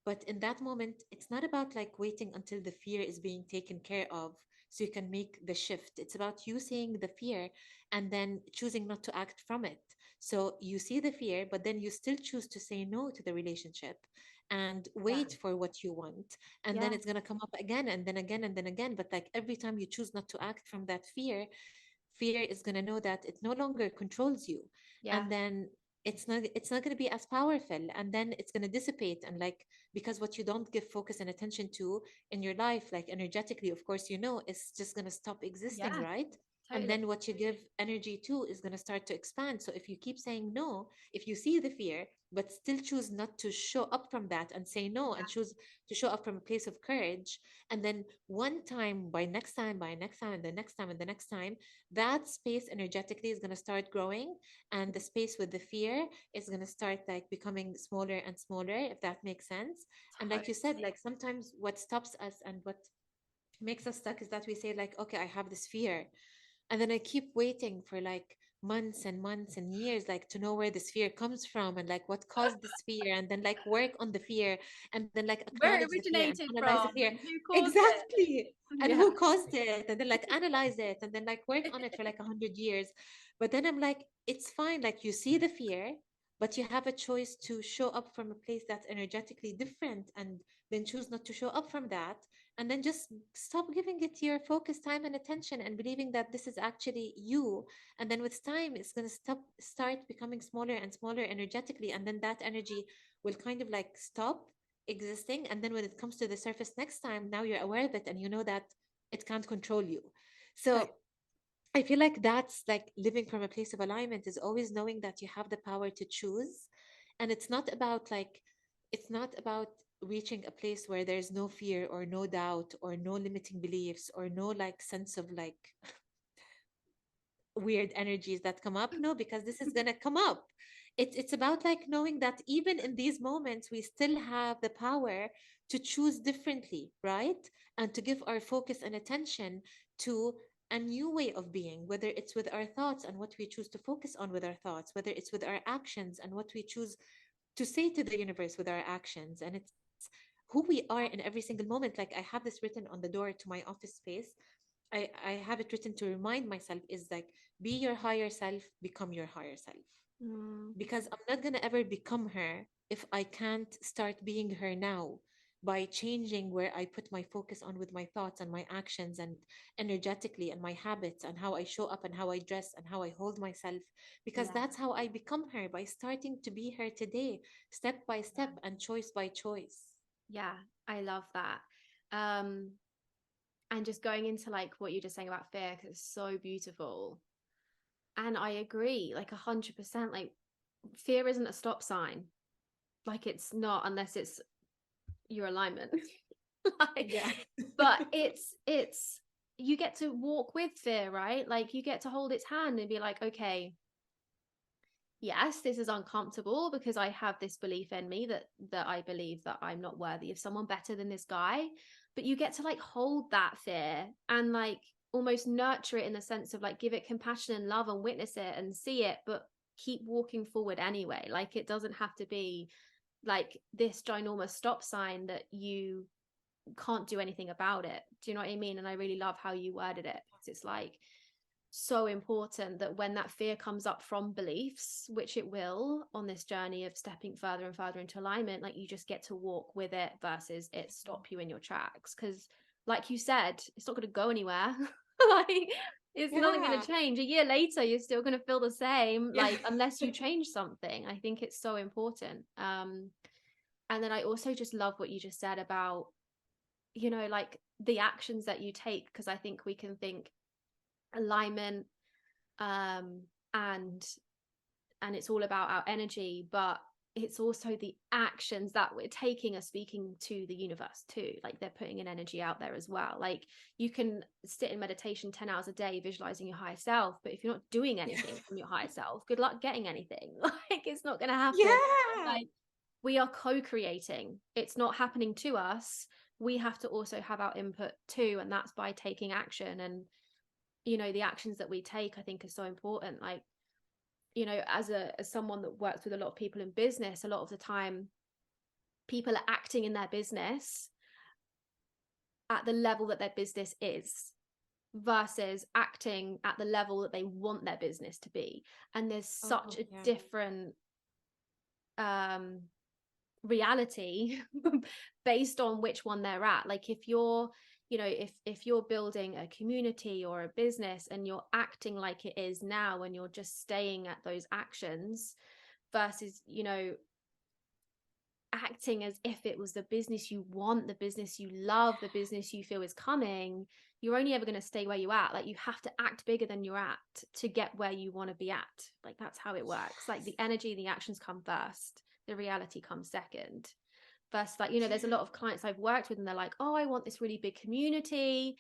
[SPEAKER 2] But in that moment, it's not about like waiting until the fear is being taken care of so you can make the shift. It's about you seeing the fear and then choosing not to act from it. So you see the fear, but then you still choose to say no to the relationship. and
[SPEAKER 1] Yeah.
[SPEAKER 2] wait for what you want, and then
[SPEAKER 1] Yeah.
[SPEAKER 2] it's going to come up again and then again and then again. But like every time you choose not to act from that fear, fear is going to know that it no longer controls you,
[SPEAKER 1] Yeah.
[SPEAKER 2] and then it's not going to be as powerful, and then it's going to dissipate. And like, because what you don't give focus and attention to in your life, like energetically, of course, is just going to stop existing,
[SPEAKER 1] Yeah.
[SPEAKER 2] right? And
[SPEAKER 1] Totally.
[SPEAKER 2] then what you give energy to is going to start to expand. So if you keep saying no, if you see the fear but still choose not to show up from that and say no, and choose to show up from a place of courage, and then one time, by next time, by next time, and the next time, and the next time, that space energetically is going to start growing, and the space with the fear is going to start like becoming smaller and smaller, if that makes sense. And like you said,
[SPEAKER 1] Totally.
[SPEAKER 2] like sometimes what stops us and what makes us stuck is that we say like, okay, I have this fear, and then I keep waiting for like months and months and years, like to know where this fear comes from and like what caused this fear, and then like work on the fear, and then like
[SPEAKER 1] Where
[SPEAKER 2] acknowledge
[SPEAKER 1] it
[SPEAKER 2] the fear and
[SPEAKER 1] originated
[SPEAKER 2] analyze the
[SPEAKER 1] from
[SPEAKER 2] fear.
[SPEAKER 1] and who caused it.
[SPEAKER 2] Exactly. And
[SPEAKER 1] Yeah.
[SPEAKER 2] who caused it, and then like analyze it, and then like work on it for like 100 years. But then I'm like, it's fine. Like you see the fear, but you have a choice to show up from a place that's energetically different, and then choose not to show up from that, and then just stop giving it your focus, time, and attention, and believing that this is actually you. And then with time, it's going to start becoming smaller and smaller energetically, and then that energy will kind of like stop existing. And then when it comes to the surface next time, now you're aware of it, and you know that it can't control you. So
[SPEAKER 1] Totally.
[SPEAKER 2] I feel like that's like living from a place of alignment, is always knowing that you have the power to choose. And it's not about reaching a place where there's no fear or no doubt or no limiting beliefs or no like sense of like weird energies that come up. No, because this is going to come up. It's about like knowing that even in these moments, we still have the power to choose differently, right? And to give our focus and attention to a new way of being, whether it's with our thoughts and what we choose to focus on with our thoughts, whether it's with our actions and what we choose to say to the universe with our actions. And it's who we are in every single moment. Like I have this written on the door to my office space. I have it written to remind myself, is like, be your higher self, become your higher self.
[SPEAKER 1] Mm,
[SPEAKER 2] Because I'm not going to ever become her if I can't start being her now, by changing where I put my focus on with my thoughts and my actions and energetically, and my habits and how I show up and how I dress and how I hold myself. Because
[SPEAKER 1] yeah.
[SPEAKER 2] that's how I become her, by starting to be her today, step by step and choice by choice.
[SPEAKER 1] Yeah. I love that. Um, and just going into like what you're just saying about fear, because it's so beautiful. And I agree, like 100%. Like fear isn't a stop sign. Like it's not, unless it's your alignment. Like,
[SPEAKER 2] Yeah.
[SPEAKER 1] but it's you get to walk with fear, right? Like you get to hold its hand and be like, okay, yes, this is uncomfortable because I have this belief in me that I believe that I'm not worthy of someone better than this guy. But you get to like hold that fear and like almost nurture it, in the sense of like give it compassion and love and witness it and see it, but keep walking forward anyway. Like it doesn't have to be like this ginormous stop sign that you can't do anything about it. Do you know what I mean? And I really love how you worded it, because it's like so important that when that fear comes up from beliefs, which it will on this journey of stepping further and further into alignment, like you just get to walk with it versus it stop you in your tracks. Because like you said, it's not going to go anywhere. Like it's nothing going
[SPEAKER 2] Yeah.
[SPEAKER 1] to change. A year later you're still going to feel the same,
[SPEAKER 2] Yeah.
[SPEAKER 1] like unless you change something. I think it's so important. And then I also just love what you just said about, like the actions that you take, because I think we can think alignment, um and it's all about our energy, but it's also the actions that we're taking are speaking to the universe too. Like they're putting an energy out there as well. Like you can sit in meditation 10 hours a day visualizing your higher self, but if you're not doing
[SPEAKER 2] Yeah.
[SPEAKER 1] anything from your higher self, good luck getting anything. Like it's not going to happen.
[SPEAKER 2] Yeah.
[SPEAKER 1] Like we are co-creating, it's not happening to us. We have to also have our input too, and that's by taking action. And the actions that we take, I think, are so important. Like as someone that works with a lot of people in business, a lot of the time people are acting in their business at the level that their business is, versus acting at the level that they want their business to be. And there's
[SPEAKER 2] Oh,
[SPEAKER 1] such a
[SPEAKER 2] yeah.
[SPEAKER 1] different um reality based on which one they're at. Like if you're, if you're building a community or a business and you're acting like it is now and you're just staying at those actions versus, acting as if it was the business you want, the business you love, the business you feel is coming, you're only ever going to stay where you at. Like you have to act bigger than you're at to get where you want to be at. Like that's how it works. Like the energy, the actions come first, the reality comes second. First, like, there's a
[SPEAKER 2] Yeah.
[SPEAKER 1] lot of clients I've worked with and they're like, oh, I want this really big community.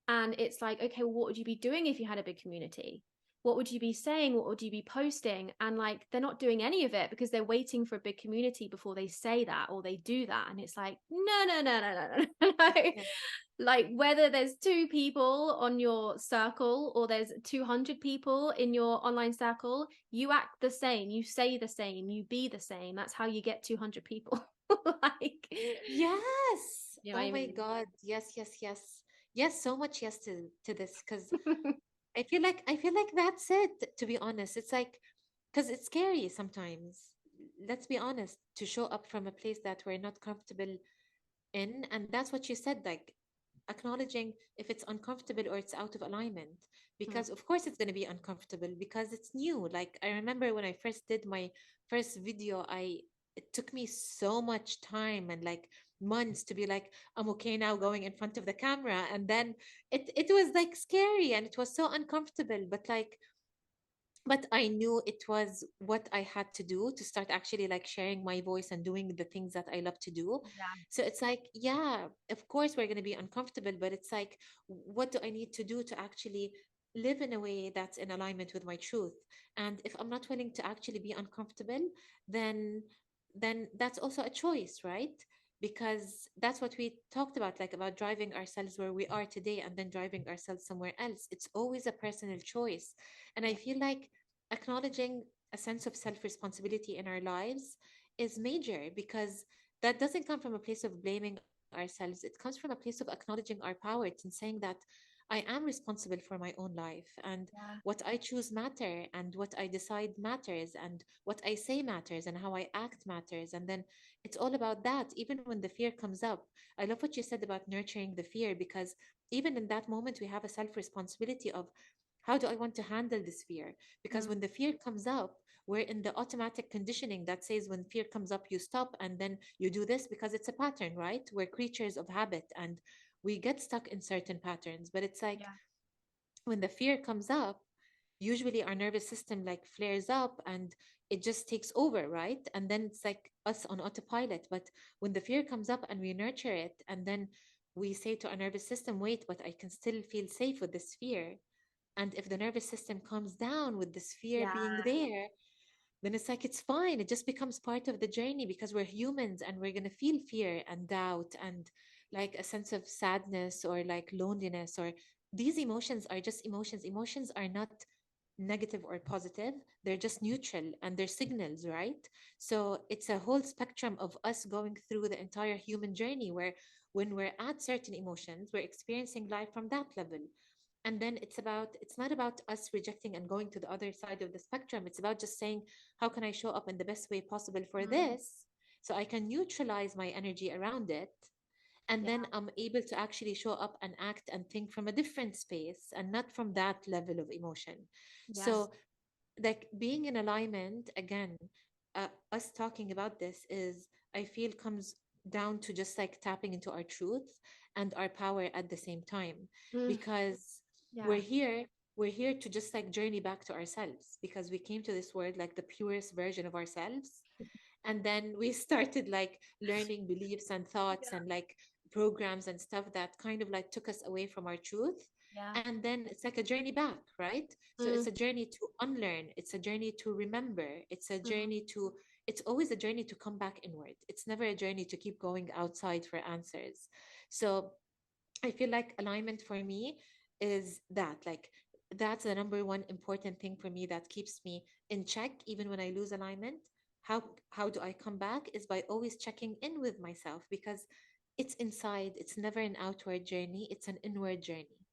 [SPEAKER 1] And it's like, okay, well, what would you be doing if you had a big community? What would you be saying? What would you be posting? And like, they're not doing any of it because they're waiting for a big community before they say that or they do that. And it's like, no, no, no, no, no, no. like,
[SPEAKER 2] Yeah.
[SPEAKER 1] like whether there's two people on your circle or there's 200 people in your online circle, you act the same, you say the same, you be the same. That's how you get 200 people. like,
[SPEAKER 2] Yes.
[SPEAKER 1] you know what
[SPEAKER 2] Oh
[SPEAKER 1] I
[SPEAKER 2] my
[SPEAKER 1] mean?
[SPEAKER 2] God. Yes, yes, yes. Yes, so much yes to this because I feel like that's it, to be honest. It's like because it's scary sometimes. Let's be honest, to show up from a place that we're not comfortable in. And that's what you said, like acknowledging if it's uncomfortable or it's out of alignment.
[SPEAKER 1] Mm,
[SPEAKER 2] Because of course it's going to be uncomfortable because it's new. Like I remember when I first did my first video, it took me so much time and like months to be like, I'm okay now going in front of the camera. And then it was like scary and it was so uncomfortable. But I knew it was what I had to do to start actually like sharing my voice and doing the things that I love to do.
[SPEAKER 1] yeah.
[SPEAKER 2] So it's like, yeah, of course we're going to be uncomfortable, but it's like, what do I need to do to actually live in a way that's in alignment with my truth? And if I'm not willing to actually be uncomfortable, then that's also a choice, right? Because that's what we talked about, like about driving ourselves where we are today and then driving ourselves somewhere else. It's always a personal choice. And I
[SPEAKER 1] Yeah.
[SPEAKER 2] feel like acknowledging a sense of self responsibility in our lives is major because that doesn't come from a place of blaming ourselves. It comes from a place of acknowledging our power and saying that I am responsible for my own life, and
[SPEAKER 1] Yeah.
[SPEAKER 2] what I choose matter, and what I decide matters, and what I say matters, and how I act matters. And then it's all about that, even when the fear comes up. I love what you said about nurturing the fear, because even in that moment, we have a self responsibility of how do I want to handle this fear? Because
[SPEAKER 1] Mm,
[SPEAKER 2] when the fear comes up, we're in the automatic conditioning that says when fear comes up, you stop and then you do this because it's a pattern, right? We're creatures of habit and we get stuck in certain patterns. But it's like
[SPEAKER 1] yeah.
[SPEAKER 2] when the fear comes up, usually our nervous system like flares up and it just takes over, right? And then it's like us on autopilot. But when the fear comes up and we nurture it, and then we say to our nervous system, wait, but I can still feel safe with this fear. And if the nervous system calms down with this fear
[SPEAKER 1] Yeah.
[SPEAKER 2] being there, then it's like it's fine. It just becomes part of the journey because we're humans and we're going to feel fear and doubt and like a sense of sadness or like loneliness, or these emotions are just emotions. Emotions are not negative or positive, they're just neutral and they're signals, right? So it's a whole spectrum of us going through the entire human journey where when we're at certain emotions, we're experiencing life from that level. And then it's not about us rejecting and going to the other side of the spectrum. It's about just saying, how can I show up in the best way possible for
[SPEAKER 1] Mm,
[SPEAKER 2] this, so I can neutralize my energy around it, and
[SPEAKER 1] yeah.
[SPEAKER 2] then I'm able to actually show up and act and think from a different space and not from that level of emotion.
[SPEAKER 1] Yes.
[SPEAKER 2] So like being in alignment again, us talking about this is, I feel, comes down to just like tapping into our truth and our power at the same time.
[SPEAKER 1] Mm,
[SPEAKER 2] Because
[SPEAKER 1] yeah.
[SPEAKER 2] we're here we're here to just like journey back to ourselves, because we came to this world like the purest version of ourselves, and then we started like learning beliefs and thoughts
[SPEAKER 1] Yeah.
[SPEAKER 2] and like programs and stuff that kind of like took us away from our truth.
[SPEAKER 1] Yeah.
[SPEAKER 2] And then it's like a journey back, right? So it's
[SPEAKER 1] Mm,
[SPEAKER 2] a journey to unlearn, it's a journey to remember,
[SPEAKER 1] mm,
[SPEAKER 2] it's always a journey to come back inward. It's never a journey to keep going outside for answers. So I feel like alignment for me is that, like, that's the number one important thing for me that keeps me in check even when I lose alignment. How do I come back is by always checking in with myself, because it's inside, it's never an outward journey, it's an inward journey.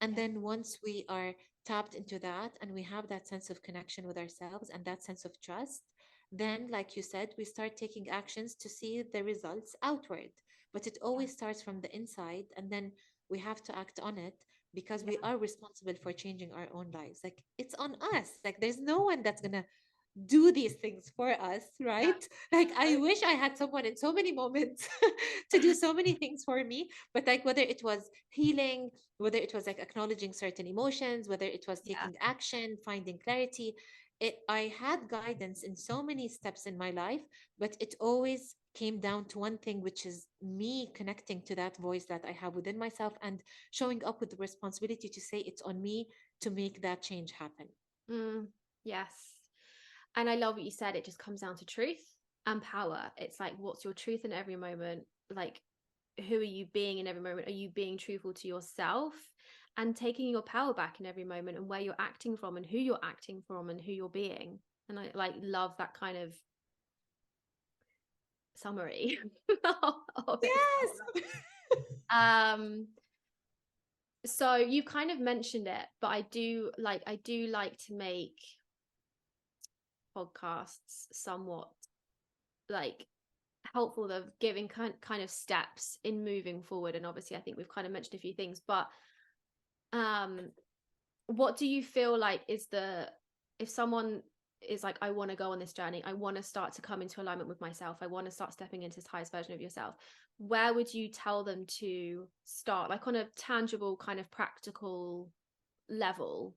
[SPEAKER 2] And
[SPEAKER 1] yeah.
[SPEAKER 2] then once we are tapped into that and we have that sense of connection with ourselves and that sense of trust, Then, like you said, we start taking actions to see the results outward. But it
[SPEAKER 1] Yeah.
[SPEAKER 2] always starts from the inside, and then we have to act on it because we
[SPEAKER 1] Yeah.
[SPEAKER 2] are responsible for changing our own lives. Like it's on us. Like there's no one that's gonna do these things for us,
[SPEAKER 1] Yeah.
[SPEAKER 2] right? Like I wish I had someone in so many moments to do so many things for me, but like whether it was healing, whether it was like acknowledging certain emotions, whether it was
[SPEAKER 1] Yeah.
[SPEAKER 2] taking action, finding clarity, I had guidance in so many steps in my life, but it always came down to one thing, which is me connecting to that voice that I have within myself and showing up with the responsibility to say it's on me to make that change happen.
[SPEAKER 1] Mm, yes. And I love what you said. It just comes down to truth and power. It's like, what's your truth in every moment? Like, who are you being in every moment? Are you being truthful to yourself and taking your power back in every moment, and where you're acting from and who you're acting from and who you're being? And I like love that kind of summary of it.
[SPEAKER 2] Yes.
[SPEAKER 1] Um, so you kind of mentioned it, but I do like to make podcasts somewhat like helpful of giving kind of steps in moving forward. And obviously I think we've kind of mentioned a few things, but um what do you feel like is the, if someone is like, I want to go on this journey, I want to start to come into alignment with myself, I want to start stepping into this highest version of yourself, where would you tell them to start, like on a tangible kind of practical level?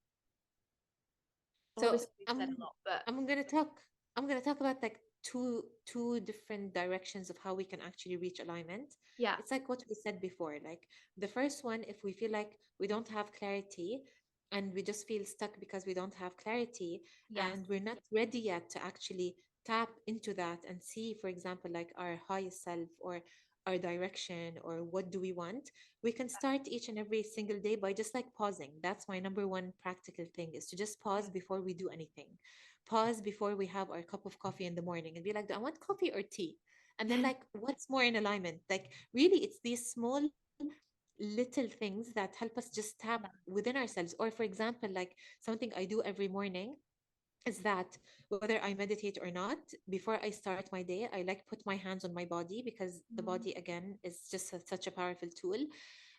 [SPEAKER 2] So
[SPEAKER 1] Obviously we've said a lot, but
[SPEAKER 2] I'm gonna talk I'm gonna talk about like two different directions of how we can actually reach alignment.
[SPEAKER 1] yeah.
[SPEAKER 2] It's like what we said before. Like the first one, if we feel like we don't have clarity and we just feel stuck because we don't have clarity
[SPEAKER 1] Yes.
[SPEAKER 2] and we're not ready yet to actually tap into that and see, for example, like our highest self or our direction or what do we want, we can start each and every single day by just like pausing. That's my number one practical thing, is to just pause before we do anything. Pause before we have our cup of coffee in the morning and be like, do I want coffee or tea? And then like what's more in alignment? Like really it's these small little things that help us just tap
[SPEAKER 1] Yeah.
[SPEAKER 2] within ourselves. Or for example, like something I do every morning is that whether I meditate or not, before I start my day, I like put my hands on my body because the
[SPEAKER 1] Mm.
[SPEAKER 2] body again is just such a powerful tool.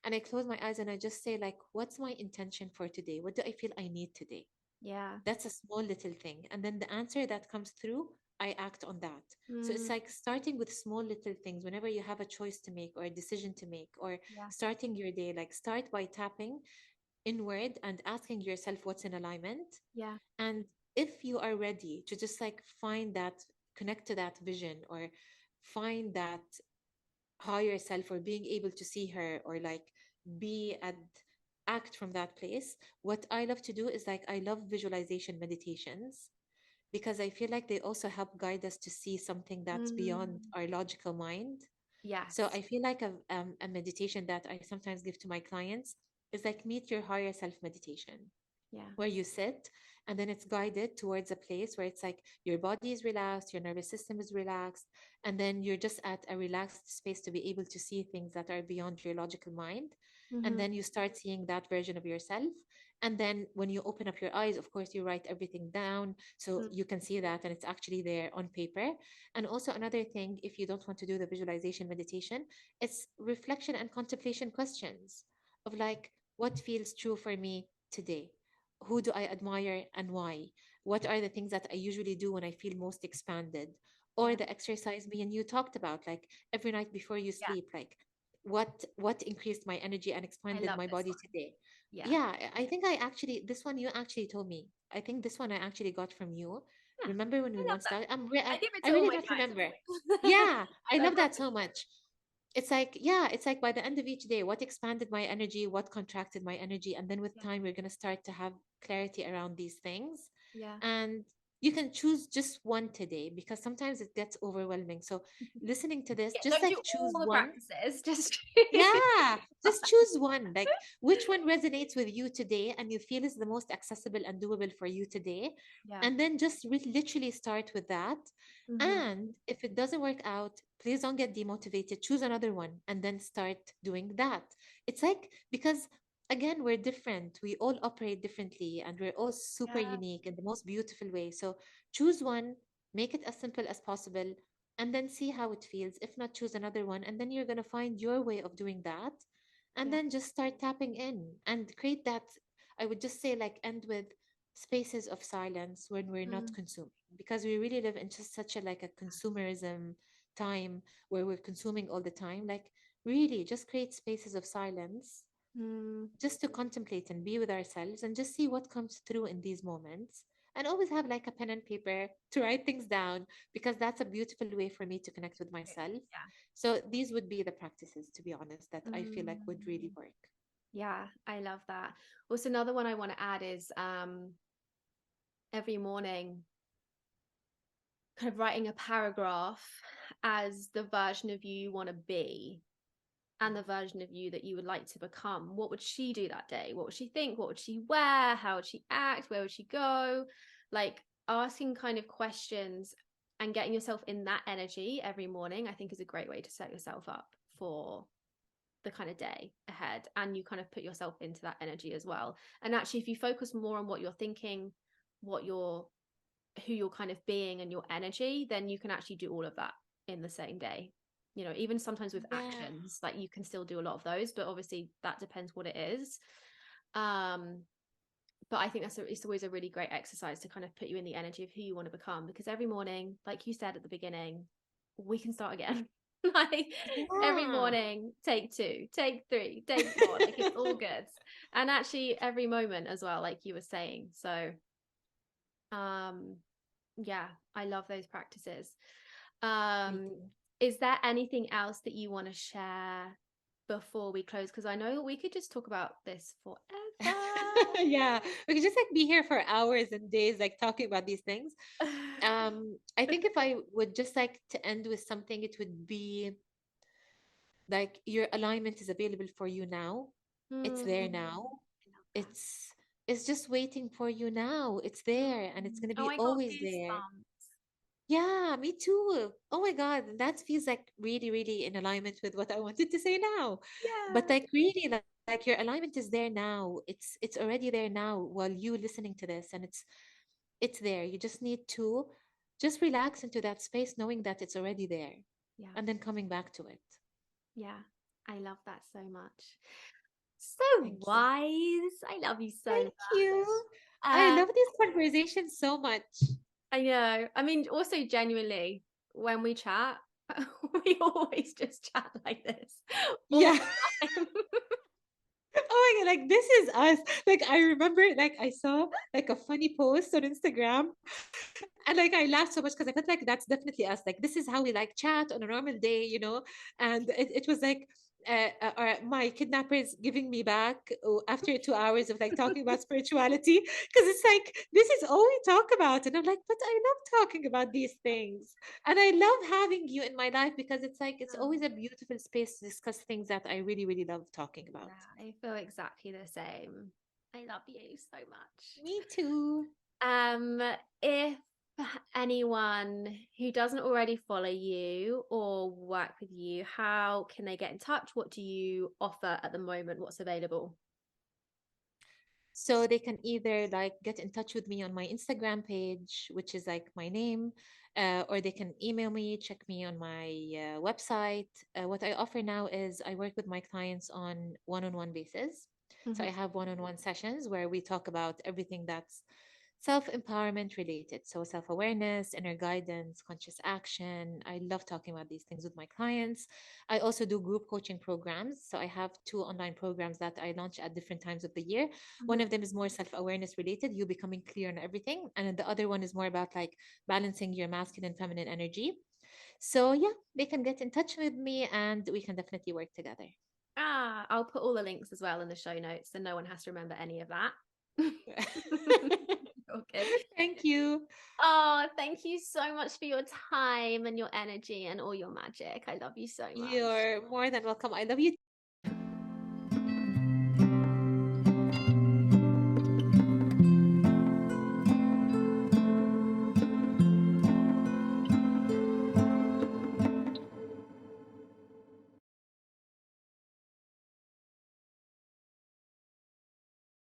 [SPEAKER 2] And I close my eyes and I just say like, what's my intention for today? What do I feel I need today?
[SPEAKER 1] Yeah.
[SPEAKER 2] That's a small little thing. And then the answer that comes through, I act on that. So it's
[SPEAKER 1] Mm.
[SPEAKER 2] like starting with small little things whenever you have a choice to make or a decision to make, or
[SPEAKER 1] Yeah.
[SPEAKER 2] starting your day, like start by tapping inward and asking yourself what's in alignment.
[SPEAKER 1] Yeah.
[SPEAKER 2] And if you are ready to just like find that, connect to that vision or find that higher self or being able to see her or like be and act from that place, what I love to do is like I love visualization meditations because I feel like they also help guide us to see something that's beyond
[SPEAKER 1] Mm.
[SPEAKER 2] our logical mind. So
[SPEAKER 1] Yes.
[SPEAKER 2] I feel like a meditation that I sometimes give to my clients is like meet your higher self meditation,
[SPEAKER 1] Yeah.
[SPEAKER 2] where you sit and then it's guided towards a place where it's like your body is relaxed, your nervous system is relaxed, and then you're just at a relaxed space to be able to see things that are beyond your logical mind. And
[SPEAKER 1] Mm-hmm.
[SPEAKER 2] then you start seeing that version of yourself. And then when you open up your eyes, of course, you write everything down so
[SPEAKER 1] Mm.
[SPEAKER 2] you can see that and it's actually there on paper. And also, another thing, if you don't want to do the visualization meditation, it's reflection and contemplation questions of like, what feels true for me today? Who do I admire and why? What are the things that I usually do when I feel most expanded? Or
[SPEAKER 1] Yeah.
[SPEAKER 2] the exercise me and you talked about, like every night before you
[SPEAKER 1] Yeah.
[SPEAKER 2] sleep, like what increased my energy and
[SPEAKER 1] I
[SPEAKER 2] expanded
[SPEAKER 1] love
[SPEAKER 2] my
[SPEAKER 1] this
[SPEAKER 2] body
[SPEAKER 1] one.
[SPEAKER 2] today?
[SPEAKER 1] Yeah.
[SPEAKER 2] Yeah, I think I actually this one you actually told me. I think this one I actually got from you.
[SPEAKER 1] Yeah.
[SPEAKER 2] Remember when we
[SPEAKER 1] I love
[SPEAKER 2] once
[SPEAKER 1] that.
[SPEAKER 2] started?
[SPEAKER 1] I give it
[SPEAKER 2] I
[SPEAKER 1] to all
[SPEAKER 2] really
[SPEAKER 1] my
[SPEAKER 2] don't
[SPEAKER 1] clients
[SPEAKER 2] remember.
[SPEAKER 1] always.
[SPEAKER 2] Yeah, I
[SPEAKER 1] I love
[SPEAKER 2] love that so
[SPEAKER 1] repetition.
[SPEAKER 2] much. It's like, yeah, it's like by the end of each day, what expanded my energy, what contracted my energy. And then with
[SPEAKER 1] Yeah.
[SPEAKER 2] time, we're going to start to have clarity around these things.
[SPEAKER 1] Yeah.
[SPEAKER 2] And you can choose just one today because sometimes it gets overwhelming. So listening to this,
[SPEAKER 1] Yeah.
[SPEAKER 2] just
[SPEAKER 1] Don't do
[SPEAKER 2] like
[SPEAKER 1] all
[SPEAKER 2] choose
[SPEAKER 1] the
[SPEAKER 2] one.
[SPEAKER 1] practices. Just
[SPEAKER 2] Yeah, just choose one. Like which one resonates with you today and you feel is the most accessible and doable for you today.
[SPEAKER 1] yeah.
[SPEAKER 2] And then just literally start with that.
[SPEAKER 1] Mm-hmm.
[SPEAKER 2] And if it doesn't work out, please don't get demotivated. Choose another one and then start doing that. It's like, because again, we're different. We all operate differently and we're all super
[SPEAKER 1] Yeah.
[SPEAKER 2] unique in the most beautiful way. So choose one Make it as simple as possible, and then see how it feels. If not, choose another one, and then you're going to find your way of doing that. And
[SPEAKER 1] Yeah.
[SPEAKER 2] then just start tapping in and create that. I would just say, like, end with spaces of silence when we're not
[SPEAKER 1] Mm,
[SPEAKER 2] consuming, because we really live in just such a like a consumerism time where we're consuming all the time. Like, really, just create spaces of silence
[SPEAKER 1] mm,
[SPEAKER 2] just to contemplate and be with ourselves and just see what comes through in these moments. And always have like a pen and paper to write things down, because that's a beautiful way for me to connect with myself.
[SPEAKER 1] yeah.
[SPEAKER 2] So these would be the practices, to be honest, that I feel like would really
[SPEAKER 1] Mm,
[SPEAKER 2] work.
[SPEAKER 1] yeah, I love that. Also, another one I want to add is every morning kind of writing a paragraph as the version of you want to be and the version of you that you would like to become. What would she do that day? What would she think? What would she wear? How would she act? Where would she go? Like asking kind of questions and getting yourself in that energy every morning, I think is a great way to set yourself up for the kind of day ahead. And you kind of put yourself into that energy as well. And actually, if you focus more on what you're thinking, what you're who you're kind of being and your energy, then you can actually do all of that in the same day. You know, even sometimes with
[SPEAKER 2] Yeah.
[SPEAKER 1] actions, like you can still do a lot of those, but obviously that depends what it is. Um, but I think it's always a really great exercise to kind of put you in the energy of who you want to become, because every morning, like you said at the beginning, we can start again. Like every
[SPEAKER 2] Yeah.
[SPEAKER 1] morning, take two, take three, take four, like it's all good. And actually every moment as well, like you were saying. So um yeah, I love those practices.
[SPEAKER 2] Me
[SPEAKER 1] Um,
[SPEAKER 2] too.
[SPEAKER 1] is there anything else that you want to share before we close? Because I know that we could just talk about this forever.
[SPEAKER 2] Yeah, we could just like be here for hours and days, like talking about these things. I think if I would just like to end with something, it would be like your alignment is available for you now. It's there
[SPEAKER 1] Hmm,
[SPEAKER 2] now.
[SPEAKER 1] I love that.
[SPEAKER 2] It's it's just waiting for you now. It's there and it's
[SPEAKER 1] Mm.
[SPEAKER 2] going to
[SPEAKER 1] Oh,
[SPEAKER 2] be
[SPEAKER 1] I got
[SPEAKER 2] always there.
[SPEAKER 1] goosebumps.
[SPEAKER 2] Yeah, me too. Oh my God, that feels like really, really in alignment with what I wanted to say now. But
[SPEAKER 1] Yeah.
[SPEAKER 2] like really, like your alignment is there now. It's already there now while you listening to this, and it's there. You just need to just relax into that space, knowing that it's already there,
[SPEAKER 1] Yeah.
[SPEAKER 2] and then coming back to it.
[SPEAKER 1] Yeah. I love that so much. So
[SPEAKER 2] Thank you.
[SPEAKER 1] wise. I love you so
[SPEAKER 2] Thank
[SPEAKER 1] much.
[SPEAKER 2] you. I
[SPEAKER 1] Um,
[SPEAKER 2] love this conversation so much.
[SPEAKER 1] I know. I mean, also genuinely, when we chat, we always just chat like this all
[SPEAKER 2] Yeah.
[SPEAKER 1] the time.
[SPEAKER 2] Oh my God, like this is us. Like I remember, like I saw like a funny post on Instagram, and like I laughed so much because I felt like that's definitely us. Like this is how we like chat on a normal day, you know. And it was like my kidnappers giving me back after 2 hours of like talking about spirituality, because it's like this is all we talk about, and I'm like, but I love talking about these things, and I love having you in my life because it's like it's always a beautiful space to discuss things that I really really love talking about.
[SPEAKER 1] Yeah, I feel exactly the same. I love you so much.
[SPEAKER 2] Me too.
[SPEAKER 1] If anyone who doesn't already follow you or work with you, how can they get in touch? What do you offer at the moment? What's available?
[SPEAKER 2] So they can either like get in touch with me on my Instagram page, which is like my name, or they can email me, check me on my website. What I offer now is I work with my clients on one-on-one basis. So I
[SPEAKER 1] Mhm.
[SPEAKER 2] have one-on-one sessions where we talk about everything that's self-empowerment related. So self-awareness, inner guidance, conscious action. I love talking about these things with my clients. I also do group coaching programs. So I have two online programs that I launch at different times of the year. One
[SPEAKER 1] Mhm.
[SPEAKER 2] of them is more self-awareness related, you becoming clear on everything. And then the other one is more about like balancing your masculine and feminine energy. So yeah, they can get in touch with me and we can definitely work together.
[SPEAKER 1] I'll put all the links as well in the show notes, so no one has to remember any of that. Okay.
[SPEAKER 2] Thank you.
[SPEAKER 1] Oh, thank you so much for your time and your energy and all your magic. I love you so much.
[SPEAKER 2] You're more than welcome. I love you